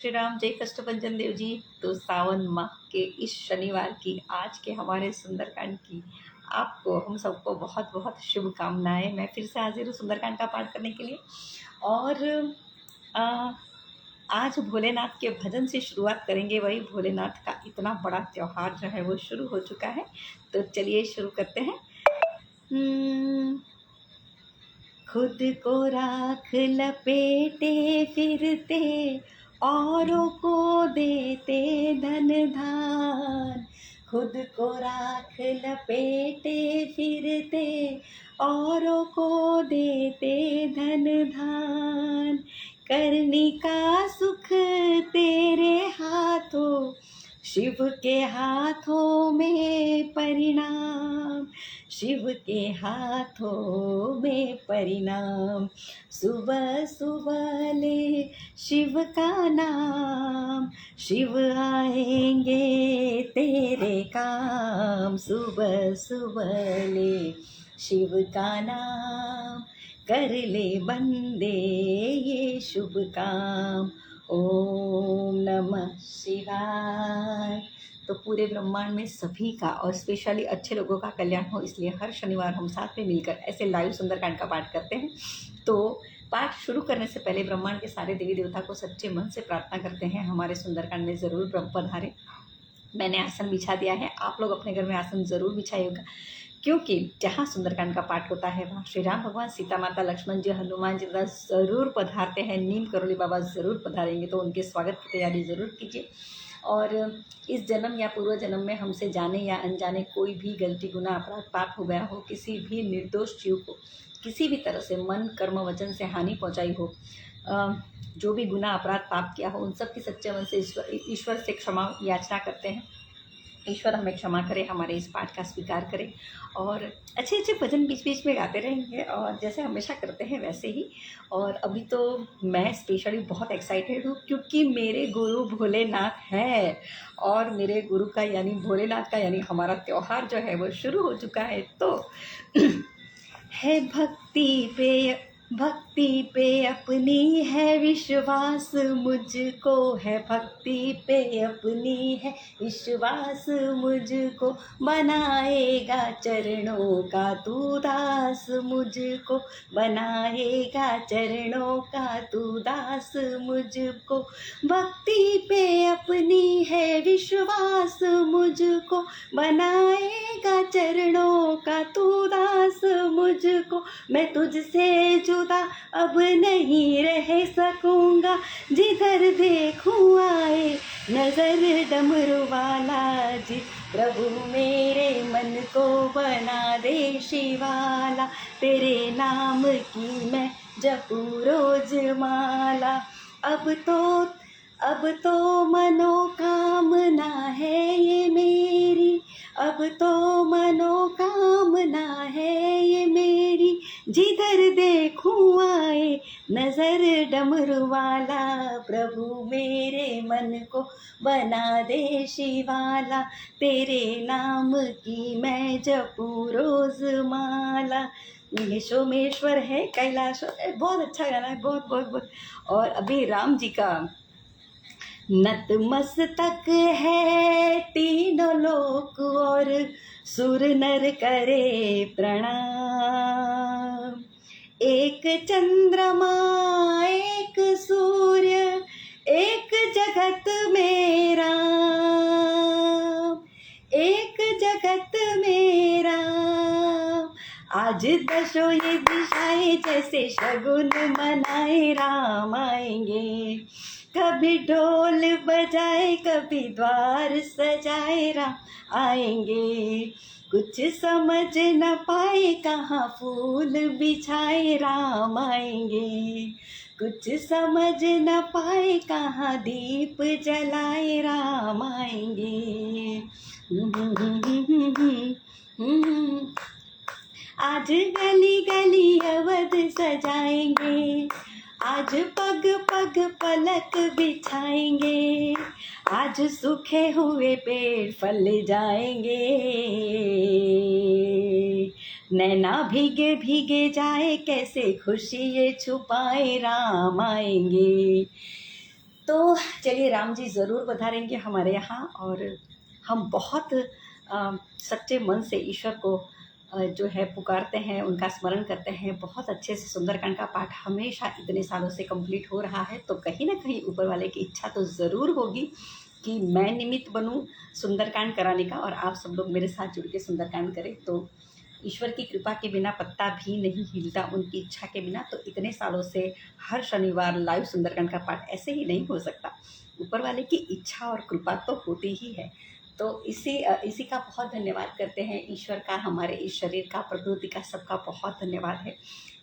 श्री राम जय कष्टभंजन देव जी। तो सावन माह के इस शनिवार की आज के हमारे सुंदरकांड की आपको हम सबको बहुत बहुत शुभकामनाएं। मैं फिर से हाजिर हूँ सुंदरकांड का पाठ करने के लिए। और आ, आज भोलेनाथ के भजन से शुरुआत करेंगे। वही भोलेनाथ का इतना बड़ा त्यौहार जो है वो शुरू हो चुका है। तो चलिए शुरू करते हैं। खुद को राख लपेटे फिरते, औरों को देते धन धान। खुद को राख लपेटे फिरते, औरों को देते धन धान। करनी का सुख तेरे हाथों, शिव के हाथों में परिणाम। शिव के हाथों में परिणाम। सुबह सुबह ले शिव का नाम, शिव आएंगे तेरे काम। सुबह सुबह ले शिव का नाम, कर ले बंदे ये शुभ काम। ओम नमः शिवाय। तो पूरे ब्रह्मांड में सभी का और स्पेशली अच्छे लोगों का कल्याण हो, इसलिए हर शनिवार हम साथ में मिलकर ऐसे लाइव सुंदरकांड का पाठ करते हैं। तो पाठ शुरू करने से पहले ब्रह्मांड के सारे देवी देवता को सच्चे मन से प्रार्थना करते हैं हमारे सुंदरकांड में ज़रूर पधारें। मैंने आसन बिछा दिया है, आप लोग अपने घर में आसन ज़रूर बिछाइएगा, क्योंकि जहाँ सुंदरकांड का पाठ होता है वहाँ श्री राम भगवान, सीता माता, लक्ष्मण जी, हनुमान जी ज़रूर पधारते हैं। नीम करोली बाबा ज़रूर पधारेंगे, तो उनके स्वागत की तैयारी ज़रूर कीजिए। और इस जन्म या पूर्व जन्म में हमसे जाने या अनजाने कोई भी गलती, गुनाह, अपराध, पाप हो गया हो, किसी भी निर्दोष जीव को किसी भी तरह से मन, कर्म, वचन से हानि पहुंचाई हो, जो भी गुनाह, अपराध, पाप किया हो, उन सब की सच्चे मन से ईश्वर से क्षमा याचना करते हैं। ईश्वर हमें क्षमा करे, हमारे इस पाठ का स्वीकार करें और अच्छे अच्छे भजन बीच बीच में गाते रहेंगे, और जैसे हमेशा करते हैं वैसे ही। और अभी तो मैं स्पेशली बहुत एक्साइटेड हूँ, क्योंकि मेरे गुरु भोलेनाथ है, और मेरे गुरु का यानी भोलेनाथ का यानी हमारा त्यौहार जो है वो शुरू हो चुका है। तो है भक्ति पे अपनी है विश्वास मुझको, है भक्ति पे अपनी है विश्वास मुझको। बनाएगा चरणों का तू दास मुझको, बनाएगा चरणों का तू दास मुझको। भक्ति पे अपनी है विश्वास मुझको, बनाएगा चरणों का तू दास मुझको। मैं तुझसे जुदा अब नहीं रह सकूंगा, जिधर देखूं आए नजर डमरू वाला जी। प्रभु मेरे मन को बना दे शिवाला, तेरे नाम की मैं जपू रोज माला। अब तो मनोकामना है ये मेरी, अब तो मनोकामना है ये मेरी। जिधर देखूं आए नजर डमरू वाला, प्रभु मेरे मन को बना दे शिवाला, तेरे नाम की मैं जपू रोज माला। सोमेश्वर है कैलाश, बहुत अच्छा गाना है, बहुत बहुत बहुत। और अभी राम जी का नतमस्तक है तीनों लोक, और सुर नर करे प्रणाम। एक चंद्रमा एक सूर्य, एक जगत मेरा, एक जगत मेरा। आज दशो ये दिशाएं जैसे शगुन मनाए, राम आएंगे। कभी ढोल बजाए, कभी द्वार सजाए, राम आएंगे। कुछ समझ न पाए कहाँ फूल बिछाए, राम आएंगे। कुछ समझ न पाए कहाँ दीप जलाए, राम आएंगे। आज गली गली अवध सजाएंगे, आज पग पग पलक बिछाएंगे। आज सूखे हुए पेड़ फल जाएंगे, नैना भीगे भीगे जाए, कैसे खुशी ये छुपाए, राम आएंगे। तो चलिए, राम जी ज़रूर पधारेंगे हमारे यहाँ, और हम बहुत सच्चे मन से ईश्वर को जो है पुकारते हैं, उनका स्मरण करते हैं। बहुत अच्छे से सुंदरकांड का पाठ हमेशा इतने सालों से कंप्लीट हो रहा है, तो कहीं ना कहीं ऊपर वाले की इच्छा तो ज़रूर होगी कि मैं निमित्त बनूं सुंदरकांड कराने का, और आप सब लोग मेरे साथ जुड़ के सुंदरकांड करें। तो ईश्वर की कृपा के बिना पत्ता भी नहीं हिलता, उनकी इच्छा के बिना। तो इतने सालों से हर शनिवार लाइव सुंदरकांड का पाठ ऐसे ही नहीं हो सकता, ऊपर वाले की इच्छा और कृपा तो होती ही है। तो इसी का बहुत धन्यवाद करते हैं ईश्वर का, हमारे इस शरीर का, प्रकृति का, सबका बहुत धन्यवाद है।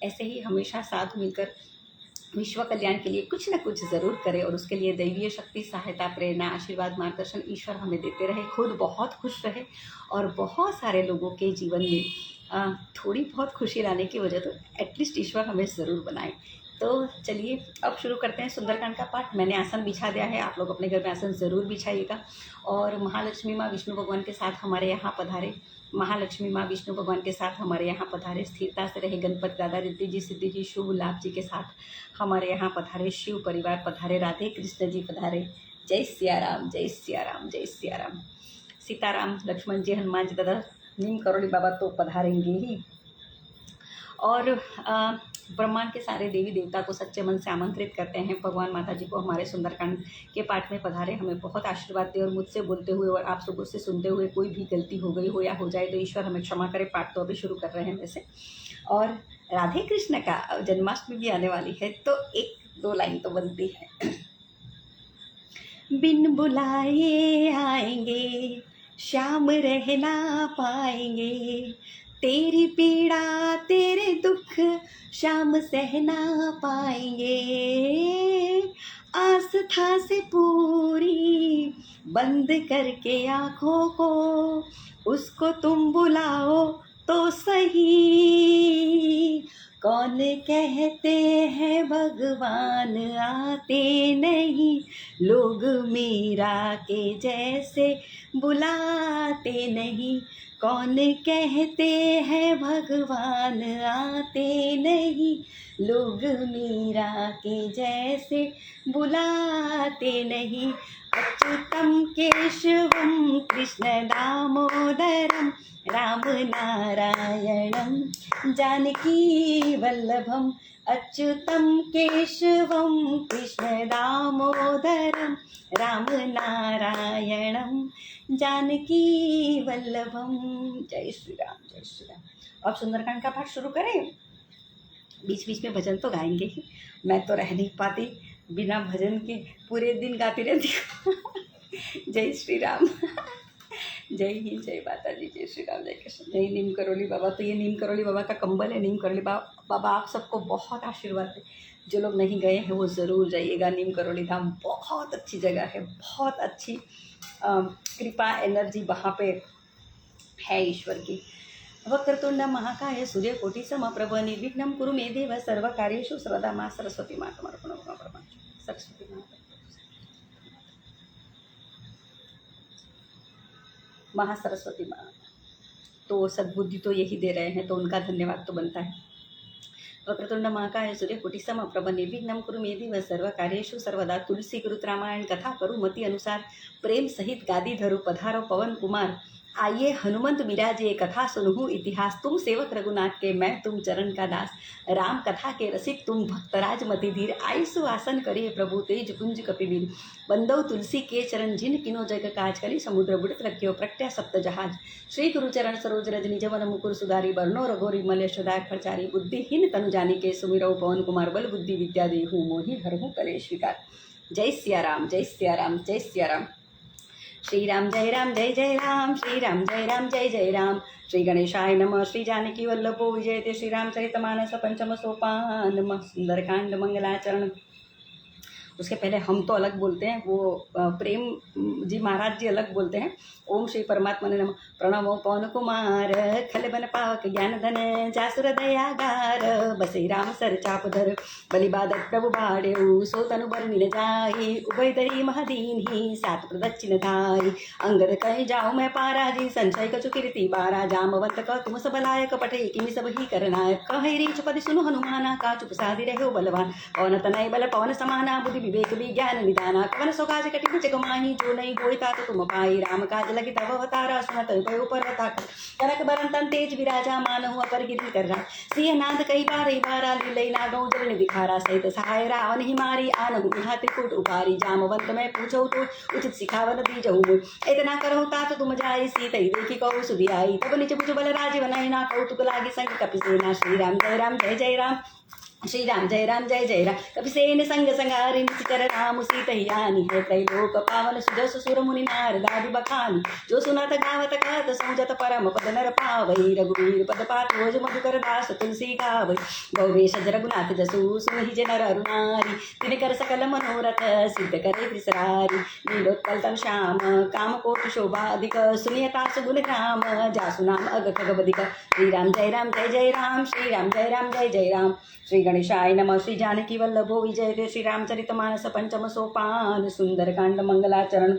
ऐसे ही हमेशा साथ मिलकर विश्व कल्याण के लिए कुछ न कुछ ज़रूर करें, और उसके लिए दैवीय शक्ति, सहायता, प्रेरणा, आशीर्वाद, मार्गदर्शन ईश्वर हमें देते रहे, खुद बहुत खुश रहे, और बहुत सारे लोगों के जीवन में थोड़ी बहुत खुशी लाने की वजह तो एटलीस्ट ईश्वर हमें ज़रूर बनाए। तो चलिए अब शुरू करते हैं सुंदरकांड का पाठ। मैंने आसन बिछा दिया है, आप लोग अपने घर में आसन ज़रूर बिछाइएगा। और महालक्ष्मी माँ विष्णु भगवान के साथ हमारे यहाँ पधारे, महालक्ष्मी माँ विष्णु भगवान के साथ हमारे यहाँ पधारे, स्थिरता से रहे गणपति दादा, रिद्धि जी, सिद्धि जी, शुभ लाभ जी के साथ हमारे यहाँ पधारे, शिव परिवार पधारे, राधे कृष्ण जी पधारे। जय सिया राम, जय सिया राम, जय सिया राम। सीताराम, लक्ष्मण जी, हनुमान जी दादा, नीम करोली बाबा तो पधारेंगे ही। और ब्रह्मांड के सारे देवी देवता को सच्चे मन से आमंत्रित करते हैं, भगवान माता जी को हमारे सुंदरकांड के पाठ में पधारे, हमें बहुत आशीर्वाद दे। और मुझसे बोलते हुए और आप लोगों से सुनते हुए कोई भी गलती हो गई हो या हो जाए तो ईश्वर हमें क्षमा करे। पाठ तो अभी शुरू कर रहे हैं वैसे, और राधे कृष्ण का जन्माष्टमी भी आने वाली है, तो एक दो लाइन तो बनती है। बिन बुलाए आएंगे, श्याम रहना पाएंगे, तेरी पीड़ा तेरे दुख श्याम सहना पाएंगे। आस्था से पूरी बंद करके आँखों को, उसको तुम बुलाओ तो सही। कौन कहते हैं भगवान आते नहीं, लोग मीरा के जैसे बुलाते नहीं। कौन कहते हैं भगवान आते नहीं, लोग मीरा के जैसे बुलाते नहीं। अच्युतम केशवम कृष्ण दामोदरम, राम नारायणम जानकी वल्लभम। अच्युतम केशवम कृष्ण दामोदरम, राम नारायणम जानकी वल्लभम। जय श्री राम, जय श्री राम। अब सुंदरकांड का पाठ शुरू करें। बीच बीच में भजन तो गाएंगे ही, मैं तो रह नहीं पाती बिना भजन के, पूरे दिन गाती रहती हूँ। जय श्री राम। जय हिंद, जय माता दी, जय श्री राम, जय कृष्ण। जय नीम करोली बाबा। तो ये नीम करोली बाबा का कंबल है। नीम करोली बाबा आप सबको बहुत आशीर्वाद दे। जो लोग नहीं गए हैं वो ज़रूर जाइएगा। नीम करोली धाम बहुत अच्छी जगह है, बहुत अच्छी कृपा एनर्जी वहाँ पे है ईश्वर की। वक्रतुंड महाकाय सूर्यकोटि समप्रभ निर्विघ्नं कुरु मे देव सर्वकार्येषु सर्वदा। माँ सरस्वती माता सरस्वती माता, महासरस्वती माँ तो सद्बुद्धि तो यही दे रहे हैं, तो उनका धन्यवाद तो बनता है। वक्रतुंड महाकाय सूर्यकोटि समप्रभ निर्विघ्नं कुरु मे देव सर्वकार्येषु सर्वदा। तुलसी गुरुत रामायण कथा करूँ मति अनुसार, प्रेम सहित गादी धरू पधारो पवन कुमार। आइए हनुमंत बिराजे कथा सुनहु इतिहास, तुम सेवक रघुनाथ के मैं तुम चरण का दास। राम कथा के रसिक तुम भक्तराज मति धीर, आई सुहासन करिए प्रभु तेज कुंज कपिवीर। बंदौ तुलसी के चरण जिन किनो जग काज, कलि समुद्र बुड़त रखियो प्रज्ञा सप्त जहाज। श्री गुरु चरण सरोज रज निज मन मुकुर सुधारी, बरनो रघोरी मल यशोदायक प्रचारी। बुद्धिहीन तनु जानिके सुमिरौ पवन कुमार, बल बुद्धि विद्या देहु मोहि हरहु कले स्वीकार। जय सिया राम, जय सिया राम, जय सिया राम। श्री राम जय जय राम, श्री राम जय जय राम। श्री गणेशाय नमः, श्री जानकी वल्लभो विजयते। श्री रामचरितमानस पंचम सोपान, सुंदरकांड मंगलाचरण। उसके पहले हम तो अलग बोलते हैं, वो प्रेम जी महाराज जी अलग बोलते हैं। ओम श्री परमात्मा ने नमः। प्रणवो पवन कुमार, खल बन पावक ज्ञान धन, जासुर दयागार, बसे राम सर चाप धर। बलिबाधक प्रभु बाड़ेऊ, सो तनु बर नील जाई, उभय दरी महदीन ही, सात प्रदक्षिण धाई। अंगद कहीं जाऊँ मैं पारा जी, संचय कछु कीर्ति बारा। जामवंत का तुम सब लायक, पटे किमि सब ही करनायक। कहे रीच पद सुनु हनुमाना, का चुप साधि रहे बलवान। पवन तनय बल पवन समाना, बुद्धि विवेक विज्ञान निदाना कवन सो काज कटिन जग माही जो नहीं होई तात तुम पाई राम काज लगी तब अवतारा सुनत भयो पर्वता कनक बरन तेज विराजा मानहु अपर गिरि कर सिंह नाद कई बारा लीलई नागौ जल दिखारा सहित सहाय रावण ही मारी आनहु इहा त्रिकूट उपारी जामवंत मैं पूछो तो उचित सिखावन दीजहु मुझ इतना करहु तात तुम जाई सीतई देखी कहु सुधियाई तब निज भुज बल राज बनाई ना कौतुक लागी संग कपिसेना श्री राम जय राम जय जय राम श्री राम जय राम जय जय राम कपिसेन संग संगारि निश्चर राम सीतयानी है त्रैलोक पावन सुजस सुर मुनि नारदादि बखानी जो सुनत गावत कहत संजत परम पद नर पावई रघुवीर पद पात भोज मधुकर दास तुलसी गावई गौवेश रघुनाथ जसु सुनहि जे नर अरुणारी तिन कर सकल मनोरथ सिद्ध करे त्रिसरारी नीलोत्पल तन श्याम काम कोटि शोभा अधिक सुनियता सुगुण राम जासु नाम अग खग बदिक श्री राम जय राम जय जय राम श्री राम जय राम जय जय राम श्री गणेशाय नमः श्री जानकी वल्लभो विजयते श्री रामचरितमानस पंचम सोपान सुंदरकांड मंगलाचरण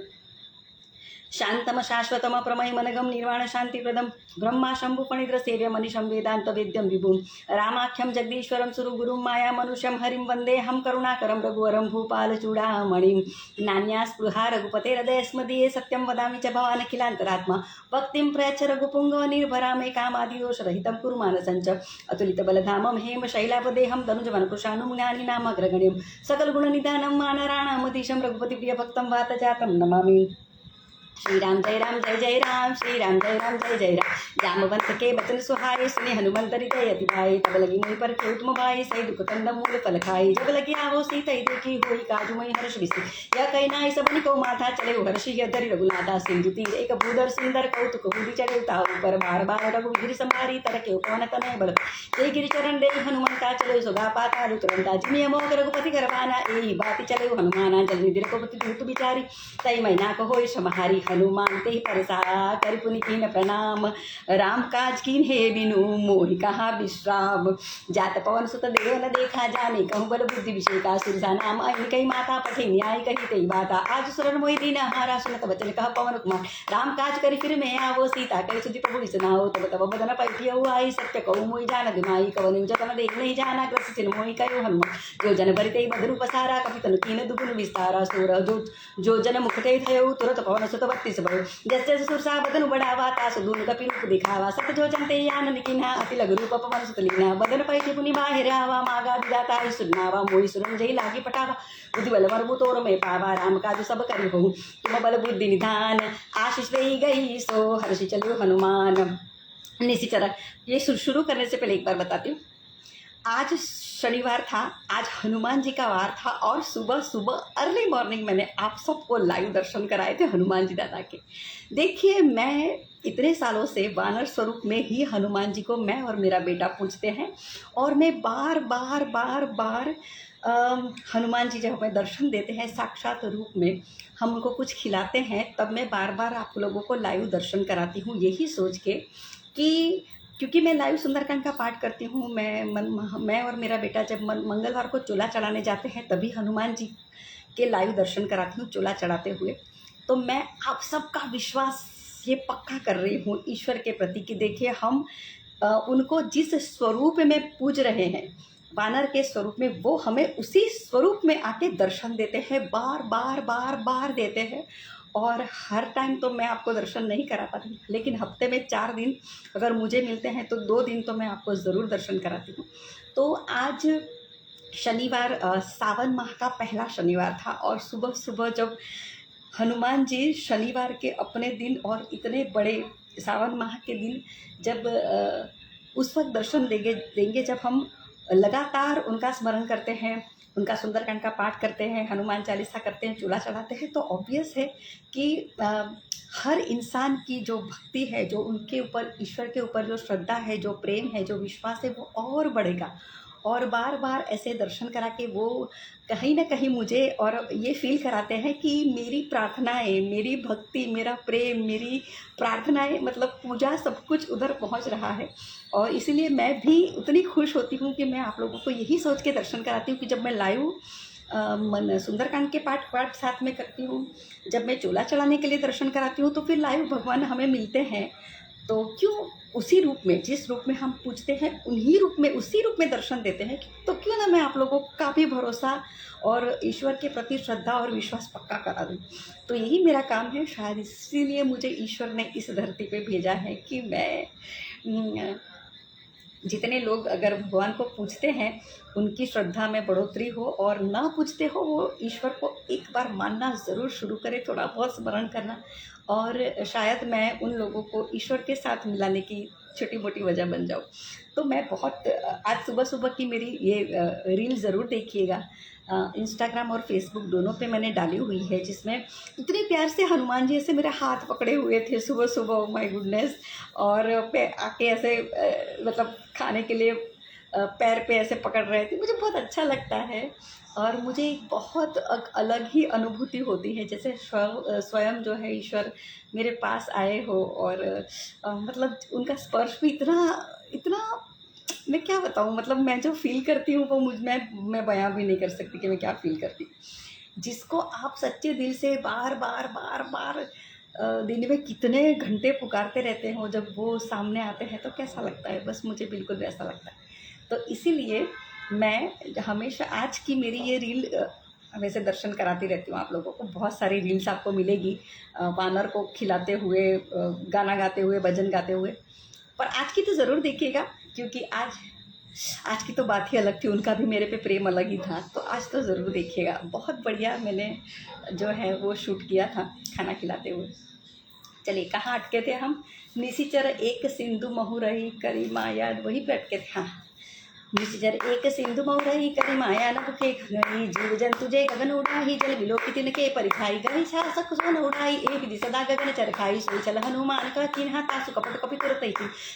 शांतम शाश्वतम प्रमय मनगम निर्वाण शांतिप्रदम ब्रह्मा शंभु फणिद्र सेव्य मनीषम वेदांत वेद्यम विभुम रामाख्यम जगदीश्वरम सुरु गुरुम माया मनुष्यम हरिम वंदे हम करुणाकरम रघुवरम भूपाल चूड़ामणिम नान्या स्पृहा रघुपते हृदय स्मदीये सत्यम वदामि च भवान् अखिलांतरात्मा भक्तिं प्रयच्छ रघुपुंगव निर्भरा मे कामादिदोषरहितं कुरु मानसञ्च अतुलित बलधामं हेम शैलापदेहं तनुजवन कृशानुं ज्ञानी नामग्रगण्यं सकल गुण निधानं मानराणामधीशं रघुपति प्रिय भक्तं वातजातं नमामि श्री राम जय राम जय जय राम श्री राम जय राम जय जय राम जामवंत के बचन सुहाए सुने हनुमंत हृदय अति भाई तब लगी मुहि पर तुम भाई सही दुख कंद मूल फल खाई जब लगी आवो सीतई देखी होई काजु मई हर्ष विसी यह कही नाई सबनि को माथा चले हर्षि यधरि रघुनाथा सिंधु तीर एक भूधर सुंदर कौतुक बुद्धि चढ़े ताऊ पर बार बार रघुगिरि संभारी तरके पवन तनय बल जय गिरि चरण दे हनुमंता चले सुगा पाताल तुरंता जिमिय मोह रघुपति करवाना एही बाति चले हनुमाना जल निधि रघुपति धूत बिचारी तई मैना को होई समाहारी हनुमान ते परसा कर पुनि कीन प्रणाम राम काज कीन हे बिनु मोहि कहा विश्राम जात पवन सुत देव न देखा जाने कहूँ बल बुद्धि विषेका सुरसा नाम आई कही माता पठे न्याय कही तई बाता आज सुरन मोहि दीन हारा सुनत वचन कह पवन कुमार राम काज करी फिर मैं आवो सीता कही सुधि प्रभु सुनाओ तब तब बदन पैठियऊ आई सत्य कहूँ मोहि जान दिमाई कवन जतन देख नहीं जाना ग्रस्त सिन मोहि कयो हनुमान जो जन भरिते बदरु पसारा कपितन कीन दुगुन विस्तारा सोर जो जन मुखते थयो तुरत पवन सुत बत्तीस भय जस जस सुरसा बदन बढ़ावा तासु दून कपि रूप दिखावा सत जो जनते यान निकिना अति लघु रूप पवन सुत लीना बदन पैठि पुनि बाहिर आवा मागा दिदाता सुनावा मोहि सुरन जय लागी पटावा बुद्धि बल मरबु तोर में पावा राम काज सब करि हो तुम बल बुद्धि निधान आशीष दे गई सो हर्षि चलियो हनुमान निशिचर। ये शुरू करने से पहले एक बार बताती हूँ, आज शनिवार था, आज हनुमान जी का वार था और सुबह सुबह अर्ली मॉर्निंग मैंने आप सबको लाइव दर्शन कराए थे हनुमान जी दादा के। देखिए, मैं इतने सालों से वानर स्वरूप में ही हनुमान जी को मैं और मेरा बेटा पूजते हैं और मैं बार बार बार बार हनुमान जी जब हमें दर्शन देते हैं साक्षात रूप में, हम उनको कुछ खिलाते हैं, तब मैं बार बार आप लोगों को लाइव दर्शन कराती हूँ, यही सोच के कि क्योंकि मैं लाइव सुंदरकांड का पाठ करती हूँ। मैं और मेरा बेटा जब मंगलवार को चोला चढ़ाने जाते हैं तभी हनुमान जी के लाइव दर्शन कराती हूँ चोला चढ़ाते हुए। तो मैं आप सबका विश्वास ये पक्का कर रही हूँ ईश्वर के प्रति कि देखिए, हम उनको जिस स्वरूप में पूज रहे हैं, वानर के स्वरूप में, वो हमें उसी स्वरूप में आके दर्शन देते हैं, बार बार बार बार देते हैं। और हर टाइम तो मैं आपको दर्शन नहीं करा पाती, लेकिन हफ्ते में 4 दिन अगर मुझे मिलते हैं तो 2 दिन तो मैं आपको ज़रूर दर्शन कराती हूँ। तो आज शनिवार, सावन माह का पहला शनिवार था और सुबह सुबह जब हनुमान जी शनिवार के अपने दिन और इतने बड़े सावन माह के दिन जब उस वक्त दर्शन देंगे जब हम लगातार उनका स्मरण करते हैं, उनका सुंदरकांड का पाठ करते हैं, हनुमान चालीसा करते हैं, चूल्हा चढ़ाते हैं, तो ऑब्वियस है कि हर इंसान की जो भक्ति है, जो उनके ऊपर, ईश्वर के ऊपर जो श्रद्धा है, जो प्रेम है, जो विश्वास है, वो और बढ़ेगा। और बार बार ऐसे दर्शन करा के वो कहीं ना कहीं मुझे और ये फील कराते हैं कि मेरी प्रार्थनाएं, मेरी भक्ति, मेरा प्रेम, मेरी प्रार्थनाएं, मतलब पूजा, सब कुछ उधर पहुंच रहा है। और इसीलिए मैं भी उतनी खुश होती हूँ कि मैं आप लोगों को यही सोच के दर्शन कराती हूँ कि जब मैं लाइव सुंदरकांड के पाठ साथ में करती हूँ, जब मैं चोला चढ़ाने के लिए दर्शन कराती हूँ, तो फिर लाइव भगवान हमें मिलते हैं। तो क्यों उसी रूप में, जिस रूप में हम पूजते हैं उन्हीं रूप में, उसी रूप में दर्शन देते हैं, तो क्यों ना मैं आप लोगों का भी भरोसा और ईश्वर के प्रति श्रद्धा और विश्वास पक्का करा दूँ। तो यही मेरा काम है, शायद इसीलिए मुझे ईश्वर ने इस धरती पे भेजा है कि मैं जितने लोग अगर भगवान को पूजते हैं उनकी श्रद्धा में बढ़ोतरी हो, और ना पूजते हो वो ईश्वर को एक बार मानना ज़रूर शुरू करें, थोड़ा बहुत स्मरण करना, और शायद मैं उन लोगों को ईश्वर के साथ मिलाने की छोटी मोटी वजह बन जाऊँ। तो मैं बहुत आज सुबह सुबह की मेरी ये रील ज़रूर देखिएगा, इंस्टाग्राम और फेसबुक दोनों पे मैंने डाली हुई है, जिसमें इतने प्यार से हनुमान जी ऐसे मेरे हाथ पकड़े हुए थे सुबह सुबह, माय गुडनेस, और आके ऐसे मतलब खाने के लिए पैर पे ऐसे पकड़ रहे थे। मुझे बहुत अच्छा लगता है, और मुझे एक बहुत अलग ही अनुभूति होती है, जैसे स्वयं जो है ईश्वर मेरे पास आए हो, और मतलब उनका स्पर्श भी इतना इतना, मैं क्या बताऊँ, मतलब मैं जो फ़ील करती हूँ वो मैं बयां भी नहीं कर सकती कि मैं क्या फ़ील करती हूँ। जिसको आप सच्चे दिल से बार बार बार बार दिन में कितने घंटे पुकारते रहते हो, जब वो सामने आते हैं तो कैसा लगता है, बस मुझे बिल्कुल वैसा लगता है। तो इसीलिए मैं हमेशा, आज की मेरी ये रील वैसे दर्शन कराती रहती हूँ आप लोगों को, बहुत सारी रील्स आपको मिलेगी वानर को खिलाते हुए, गाना गाते हुए, भजन गाते हुए, पर आज की तो ज़रूर देखिएगा, क्योंकि आज की तो बात ही अलग थी, उनका भी मेरे पे प्रेम अलग ही था। तो आज तो ज़रूर देखिएगा, बहुत बढ़िया मैंने जो है वो शूट किया था खाना खिलाते हुए। चलिए, कहाँ अटके थे हम? निशिचर एक सिंधु महु रही करी माया, वहीं पे अटके थे। हाँ, निशिचर एक सिंधु महु रही करी माया, न भूखे गई जीव जंतु जे गगन उड़ाही, जल विलोकी तिनके परिछाई, गई छा सक सोन उड़ाई, एक विधि सदा गगन चरखाई, सोई चल हनुमान का किन्हा, तासु कपट कपि तुरत ही,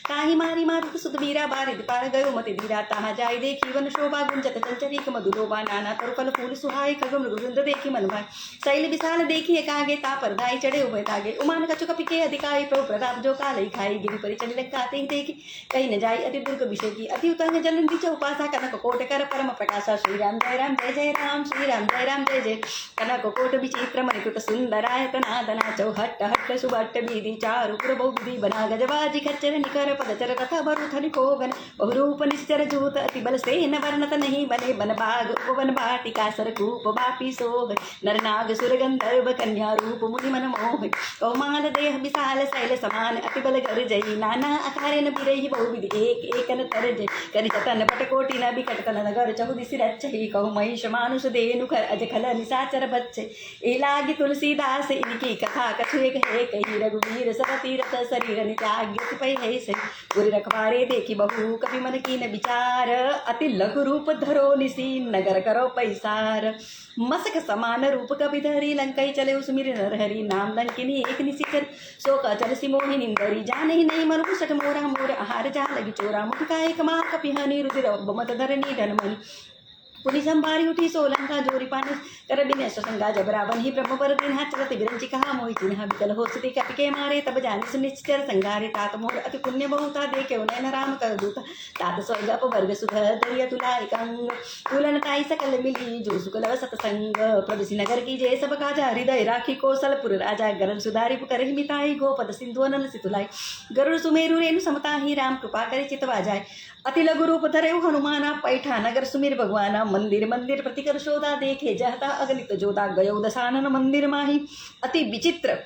ताहि मारी मारुत सुत वीरा, बारिधि पार गयो मति धीरा, ताहा जाय देखी वन शोभा, गुंजत चंचरीक मधुरोबा, नाना तरु फल फूल सुहाई, खग मृगवृंद देखी मन भाई, शैल विशाल देखी एकागे, तापर धाई चढ़े उभय तागे, उमान कछु कपि के अधिकाई, प्रभु प्रताप जो कालई खाई, गिरि परि चली लंकाते ही देखी, कहीं न जाई अति दुर्ग विषय की, अति उतंग जलंदी उपासा, कनक कोट कर परम प्रकाशा, श्री राम जय राम जय जय राम, श्री राम जय राम जय जय, कनक कोट विचित्र मणिकृत सुंदरायतना दना, चौहट्ट हट्ट सुभट्ट विधि चारु प्रभु विधि बना, गजबाजी खच्चर निकर पदचर तथा भरुथन कोगन, बहुरूप निश्चर जूत, अति बल से न वर्णत नहीं बने, बन बाग उपवन बाटिका सरकूप बापी सोह, नर नाग सुर गंधर्व कन्या रूप मुनि मन मोह, कौमाल देह विशाल शैल समान, अति बल गर जई, नाना आकारे न बिरही बहुविधि, एक एकन तर जय, करि जतन पटकोटि न बिकट तन नगर, चहुदिसि रचहि, कहु महिष मानुष देनु खर अज खल निशाचर बच्चे, ए लागी तुलसीदास इनकी कथा, कछु एक है कही, रघुवीर सब तीरथ शरीर नित्याग्य पै है सही, गुरु रखवारे देखी बहु कपि मन कीन विचार, अति लघु रूप धरो निसी नगर करो पैसार, मसक समान रूप कपि धरी, लंकई चले उसमिर नरहरि, नाम लंकिनी एक निशिचर, सो कचर सिमोहि निंदरी, जाने ही नहीं मनु कुशट मोरा, मोर आहार जा लगी चोरा, मुठका एक मार कपि हनि, रुधिर मत धरनी धनमणि, पुनि संभारी उठी सोलंका, जोरी पानी कर बिने संगा, जब रावण ही ब्रह्म पर दिन चलत विरंचि कहा, मोहि चिन्हा विकल हो सती कपि के मारे, तब जानि सुनिश्चर संगारे, तात मोर अति पुण्य बहुता, देखे नैन राम कर दूता, तात स्वर्ग अपवर्ग सुख दरिया तुलाय कंग, तुलन ताई सकल मिली जो सुकल सतसंग, प्रभु नगर की जय सब काजा, हृदय राखी कौशलपुर राजा, गरुड़ सुधारी पुकर मिताई, गोपद सिंधु अनल सितुलाई, गरुड़ सुमेरु रेणु समता ही, राम कृपा करे चितवा जाय, अति लघु रूप धरे हनुमाना, पैठा नगर सुमिर भगवाना, मंदिर मंदिर प्रतिकर शोधा, देखे जहता अगणित जोधा, गयो दशानन मंदिर माही, अति विचित्र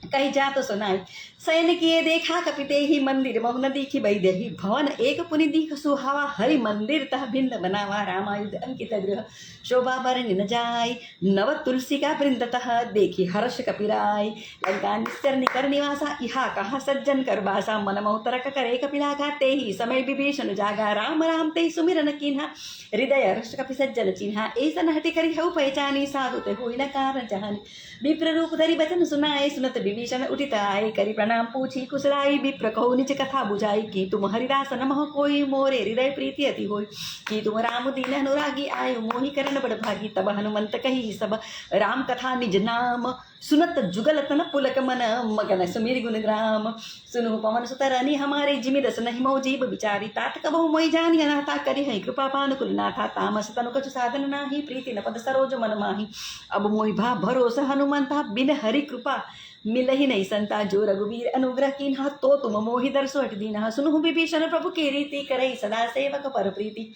कही जा तो सुनाई, सैन किए देखा कपिते ही, मंदिर बहु न दीखी बई देही, भवन एक पुनि दीख सुहावा, हरि मंदिर तह भिन्न बनावा, रामायुध अंकित गृह, शोभा बरन न जाय, नव तुलसी का वृंदतः, देखी हर्ष कपिराय, लंका निश्चर निकर निवासा, इहा कहा सज्जन कर बासा, मन मोहतरक करे कपिलाघा, ते ही समय विभीषण जागा, राम राम ते सुमिरन कीन्हा, हृदय हर्ष कपि सज्जन चिन्हा, ऐसा हटि करी हऊ पहचानी, साधु ते हुई न कारण जहानी, विप्र रूप धरि बचन सुनाए, सुनत विभीषण उठित आए, करी प्रणाम पूछी कुशलाई, विप्र कहु निज कथा बुझाई, कि तुम हरिदास नमः कोई, मोरे हृदय प्रीति अति होई, कि तुम राम दीन अनुरागी, आयु मोहि करण बड़ भागी, तब हनुमंत कही सब राम कथा निज नाम, सुनत जुगल तन पुलक मन मगन सुमिर गुण ग्राम। सुनु पवन सुतरनी हमारे जिमि दस नहीं मो जीव बिचारी। तात कबहु मोहि जानी अनाथा करी है कृपा पानुकुल नाथा। तामस तनु कछु साधन नाही प्रीति न पद सरोज मन माही। अब मोहि भा भरोसा हनुमंता बिन हरि कृपा मिल ही नहीं संता। जो रघुवीर अनुग्रह कीन्हा तो तुम मोहि दरसो हट दीन्हा। सुनु विभीषण प्रभु की रीति करई सदा सेवक पर प्रीति।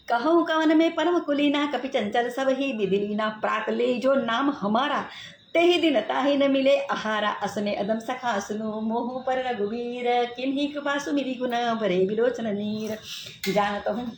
कहूँ कवन में परम कुलीना कपि चंचल सब ही विधिलीना। प्रात ले जो नाम हमारा ते ही दिन ताहि न मिले आहारा। असने अदम सखा सुनो मोह पर रघुवीर। किन्ही कृपा सुमिरि गुण भरे विलोचन नीर। जानत हूँ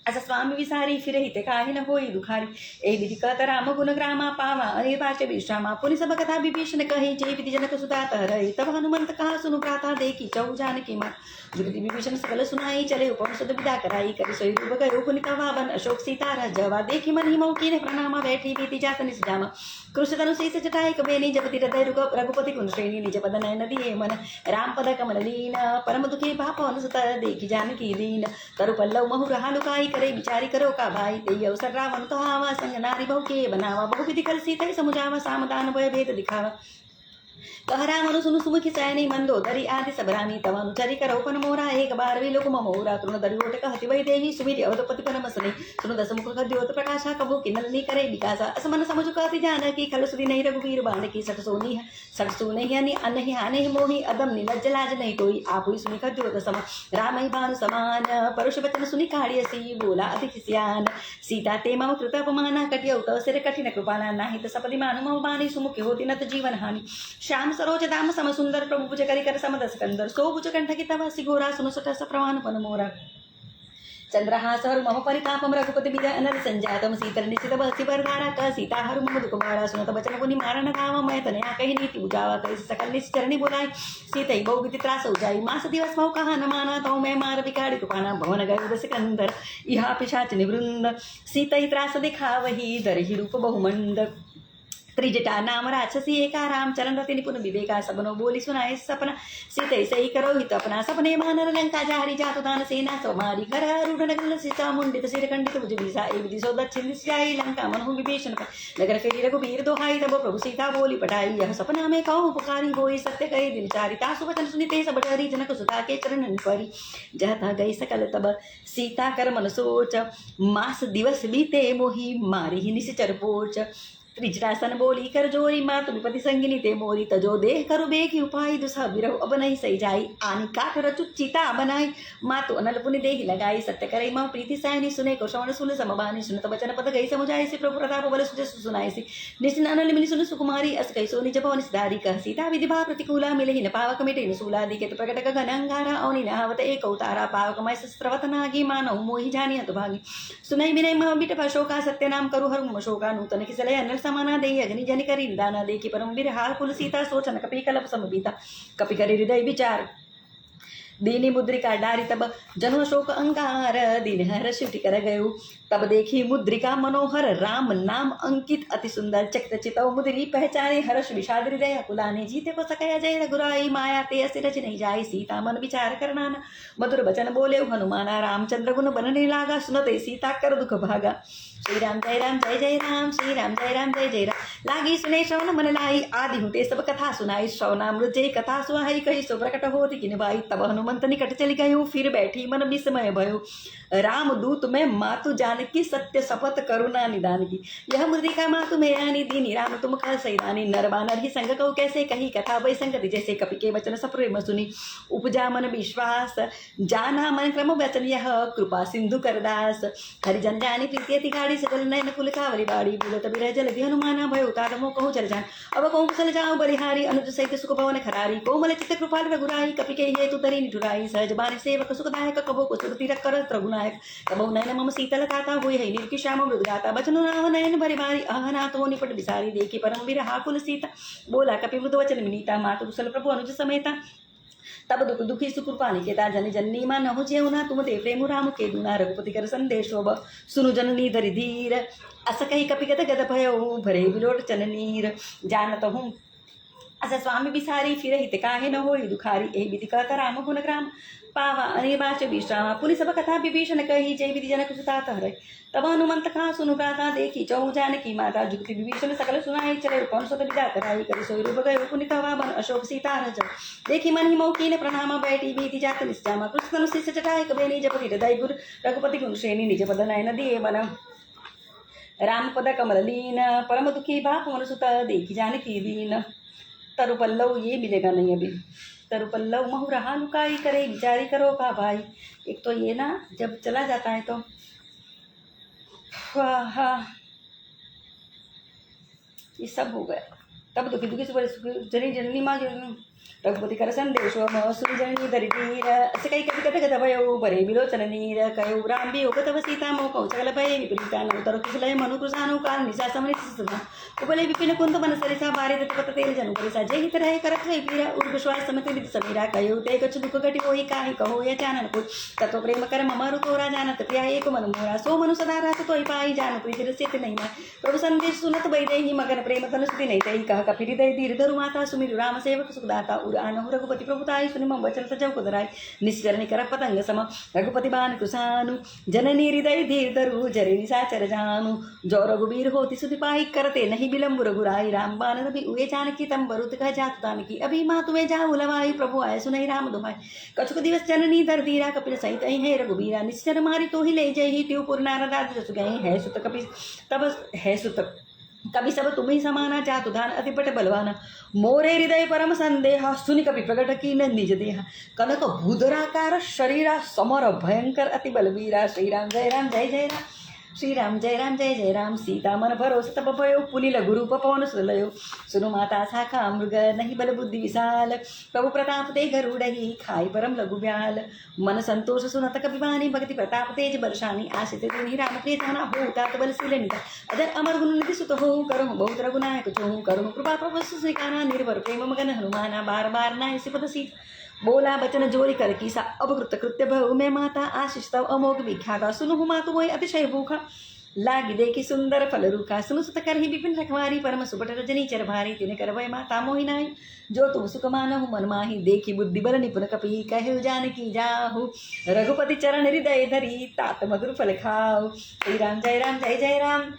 अस स्वामी विसारी फिर हित काहि न होई दुखारी। ए विधि कहत राम गुण ग्रामा पावा अनिर्वाच विश्रामा। पुनि सब कथा विभीषण कही जय विधि जनक सुता तरहि। तब हनुमंत कहा सुनु प्राता देखी चहु जानकी माँ। जुगति विभीषण सकल सुनाई चले उपम सुध विदा कराई। करि सोई रूप गयो पुनि तवावन अशोक सीता रजवा। देखी मन ही मऊ कीन्ह प्रणामा बैठी बीती जात निज जामा। कृष्ण धनु शीस जटाई कबेनी जपति हृदय रघुपति कुन श्रेणी। निज पद नयन दिए मन राम पद कमल लीन। परम दुखी पापवन सुत देखी जानकी दीन। तरु पल्लव महु रहा लुकाई करे विचारी करो का भाई। ते अवसर रावण तो आवा संग नारी बहु के बनावा। बहु विधि कर सीता समुझावा सामदान भय भेद दिखावा। कह राम सुनु सुमुखी सैनी मंदोदरी आदि सब रामी। तव अनुचरी करो पन मोरा एक बार भी लोक मोरा। तृण दरियोट कहति वै देवी सुमिरि अवधपति परम सने। सुनु दस मुख द्योत प्रकाशा कबू किन्नलनी करे विकासा। असमन समझ कहति जानकी खल सुधि नहीं रघुवीर बाणकी। सठ सो नहीं अनि अनहि हानि मोहि अदम निलज्ज लाज नहीं कोई। आपुई सुनि द्योत सम राम ही भानु समान। परुष वचन सुनि काढ़ियसी बोला अति खिसियान। सीता ते मम कृत अपमाना कटियौ तव सिर कठिन कृपाला। नाही त सपदि मानु मम बानी सुमुखी होती न जीवन हानि। श्याम सरोज दाम सम सुंदर प्रभु भुज करि कर समदस कंदर। सो भुज कंठ की तवा सिघोरा सुनु सठ सप्रवान पन मोरा। चंद्रहास हरु मम परितापम रघुपति विजय अनल संजातम। शीतल निशित बसी बरधारा कह सीता हरु मम दुख मारा। सुनत बचन पुनि मारन धाम मैं तनया कही नीति बुझावा। कहि सकल निश्चरणी बोलाई सीतई बहु विधि त्रास उजाई। मास दिवस मऊ कहा न माना तो मैं मार बिगाड़ी कृपाना। भवन गयो दस कंदर इहा पिशाच निवृंद। सीतई त्रास दिखावही दरहि रूप बहुमंद। त्रिजटा नाम राक्षसी एका राम चरण रति निपुण विवेका। सबनो बोली सुनाए सपना सीतई सही करो हित अपना। सपने मानर लंका जारी जातु दान सेना समारी। कर रूढ़ नगल सीता मुंडित सिर खंडित भुज बीसा। ए विधि सो दक्षिण दिश जाई लंका मनहु विभीषण नगर फेरी रघुबीर दोहाई। तब प्रभु सीता बोली पटाई यह सपना में कहूँ पुकारी होई। सत्य कही दिन चारी तासु वचन सुनिते सब डरी। जनक सुता के चरण परी जह तह गई सकल तब सीता कर मन सोच। मास दिवस बीते मोही मारी ही निश्चर पोच। त्रिजटासन बोली कर जोरी मातु विपति संगिनी ते मोरी। तजो देह करु बेखी उपाय दुसह बिरहु अब नहीं सही जाई। आनी काठ रचु चिता बनाई मातु अनल पुनि देहि लगाई। सत्य करई मह प्रीति सैनी सुने को श्रवण सुन समबानी। सुनत वचन पद गई समुझाई से प्रभु प्रताप बल सुजस सुनाई से। निश्चिन अनल मिली सुन सुकुमारी अस कई सो निज भवन सिधारी। कह सीता विधि भा प्रतिकूला मिले ही न पावक मिटे न सूला। दिकेत प्रकट गगन अंगारा औनि नहावत एक अवतारा। पावक मय शस्त्रवत नागी मानहु मोहि जानी हत भागी। सुनई विनय मह बिट अशोका सत्य नाम करु हरु मम शोका। नूतन किसलय अनल समाना दे अग्नि जनि करी निदाना। देखी परम विरहा कुल सीता सोचन कपि कलप समबीता। कपि करी हृदय विचार दीनी मुद्रिका डारी। तब जनु शोक अंगार दीन हर्ष उठि कर गयो। तब देखी मुद्रिका मनोहर राम नाम अंकित अति सुंदर। चकित चितौ मुद्री पहचाने हर्ष विषाद हृदय कुलाने। जीते को सकया जय रघुराई माया ते अस रच नहीं जाई। सीता मन विचार करनाना मधुर बचन बोले हनुमाना। रामचंद्र गुण बनने लागा सुनते सीता कर दुख भागा। श्री राम जय राम जय जय राम। श्री राम जय राम जय जय राम। लागी सुने श्रवण मन लाई आदि हुते सब कथा सुनाई। श्रवणामृत जय कथा सुहाई कही सो प्रकट होती किन बाई। तब हनुमंत निकट चली गयो फिर बैठी मन विस्मय भयो। राम दूत में मातु जानकी सत्य शपथ करुणा निदान की। यह मुद्रिका मातु में आनी दीनी राम तुम कह सैदानी। नर बानर ही संग कहो कैसे कही कथा वै संगति जैसे। कपि के वचन सप्रेम सुनी उपजा मन विश्वास। जाना मन क्रम वचन यह कृपा सिंधु करदास। हरिजन जानी प्रीति अति गाड़ी सकल नयन कुल कावरी बाड़ी। बोलत बिरह जल हनुमाना भयो तार मोह कहूँ चल जान। अब कहूँ कुशल जाऊँ बलिहारी अनुज सहित सुख पवन खरारी। कोमल चित्त कृपाल रघुराई कपि के हेतु तरी निठुराई। सहज बानी सेवक सुखदायक कबो को सुरति रखकर रघुनायक। कबो नयन मम शीतल ताता हुई है निर्की श्याम मृदगाता। बचनु नाव नयन भरि बारी अहनाथ हो निपट बिसारी। देखी परम विरहा कुल सीता बोला कपि मृदु वचन विनीता। मातु कुशल प्रभु अनुज समेता। तब दुख दुखी सुकृपानी केता जन जननी मा नहु जेउना। तुम ते प्रेम राम के दूना। रघुपति कर संदेशो ब सुनु जननी धरि धीर। अस कही कपि गद गद भयो भरे बिलोट चननीर। जानत हूँ अस स्वामी बिसारी फिर हित काहे न होई दुखारी। एहि विधि कहत राम गुण ग्राम। पावा अनिर्वाच विश्रामा पुनि सब कथा विभीषण कही जय विधि जनक सुता हरै तब हनुमंत कहा सुनु प्राता देखी चौ जानकी माता जुगति विभीषण सकल सुनाई चले कौन सो विदा कराई करि सोई रूप गयो पुनि तवा बन अशोक सीता रज देखी मन ही मौकीन प्रणाम बैठी बीति जात निश्चामा कृष्ण शिष्य जटाय कबेनी जपति हृदय गुरु रघुपति गुण श्रेणी निज पद नयन दिए मन राम पद कमल लीन परम दुखी बाप मन सुत देखी जानकी दीन तरु पल्लव ये मिलेगा नहीं अभी तरु पल्लव महु रहा लुकाई करे बिचारी करो का भाई। एक तो ये ना जब चला जाता है तो ये सब हो गया तब दुखी दुखी से जनी जननी माँ रघुपति कर संदेश सुजनी दरिधीर असे काही कभी कथ गत भयो बरे विलोचन नीर कयो राम भी उगत सीता मोकौ सकल भय विपरीता नवतर कुशलय मनु कृषानु काल निशा समनित सुधा उपले विपिन कुंत मन सरिसा बारे दत्त तेल जनु करिसा जय हित रहे करत है पीरा उर्ग श्वास समति विद समीरा कयो ते कछु दुख घटी होई काहि कहो या चानन को तत्व प्रेम कर ममरु तोरा जानत प्रिया एक मन मोरा सो मनु सदा रात तोई पाई जान प्रीति रसित नहीं मा प्रभु संदेश सुनत बैदेहि मगन प्रेम तन सुति नहीं तई कह कफिरि दय धीर धरु माता सुमिरु राम सेवक सुखदाता आनहु रघुपति प्रभुताई सुनि मम वचन सजव कुदराई निश्चर निकर पतंग सम रघुपति बान कुसानु जननी हृदय धीर धरु जरे निशाचर जानु जो रघुबीर होति सुति पाई करते नहीं विलंब रघुराई राम बान रवि उए जानकी तम बरुत कह जात जानकी अभी माँ तुम्हें जाऊ लवाई प्रभु आय सुनई राम दुहाई कछुक दिवस जननी धर धीरा कपिल सहित है रघुबीरा निश्चर मारी तो ही ले जय त्योपुर नारद जसु गए है सुत कपि तब है सुत कभी सब तुम्हें समाना जातु दान अतिपट बलवाना मोरे हृदय परम संदेह सुनि कपि प्रकट की न निज देह कनक भूधराकार शरीरा समर भयंकर अति बलवीरा श्री राम जय राम जय जय राम श्री राम जय राम जय जय राम सीता मन भरोस तप भयो पुलिल गुरु पवन सुलयो सुनु माता शाखा मृग नहीं बल बुद्धि विशाल प्रभु प्रताप ते गरुड़ही खाई परम लघु ब्याल मन संतोष सुनत कपिवानी भक्ति प्रताप तेज बलशानी आशित तिन्हि राम प्रिय जाना हो तात बल सिलनिता अजर अमर गुण निधि सुत हो करहु बहुत रघुनायक छो करहु कृपा प्रभु सुसिकाना निर्भर प्रेम मगन हनुमाना बार बार नाय सिपद सीत बोला बचन जोरी कर कीसा अब कृत कृत्य बहु मैं माता आशीष तव अमोघ विख्याता सुनु मातु मोय अतिशय भूखा लागी देखी सुंदर फल रूखा सुनु सुत कर ही विपिन रखवारी परम सुपट रजनी चर भारी तिन कर वै माता मोहि नाई जो तुम सुख मानहु मन माही देखी बुद्धि बल निपुण कपि कहु जानकी जाहु रघुपति चरण हृदय धरी तात मधुर फल खाओ श्री राम जय राम जय जय राम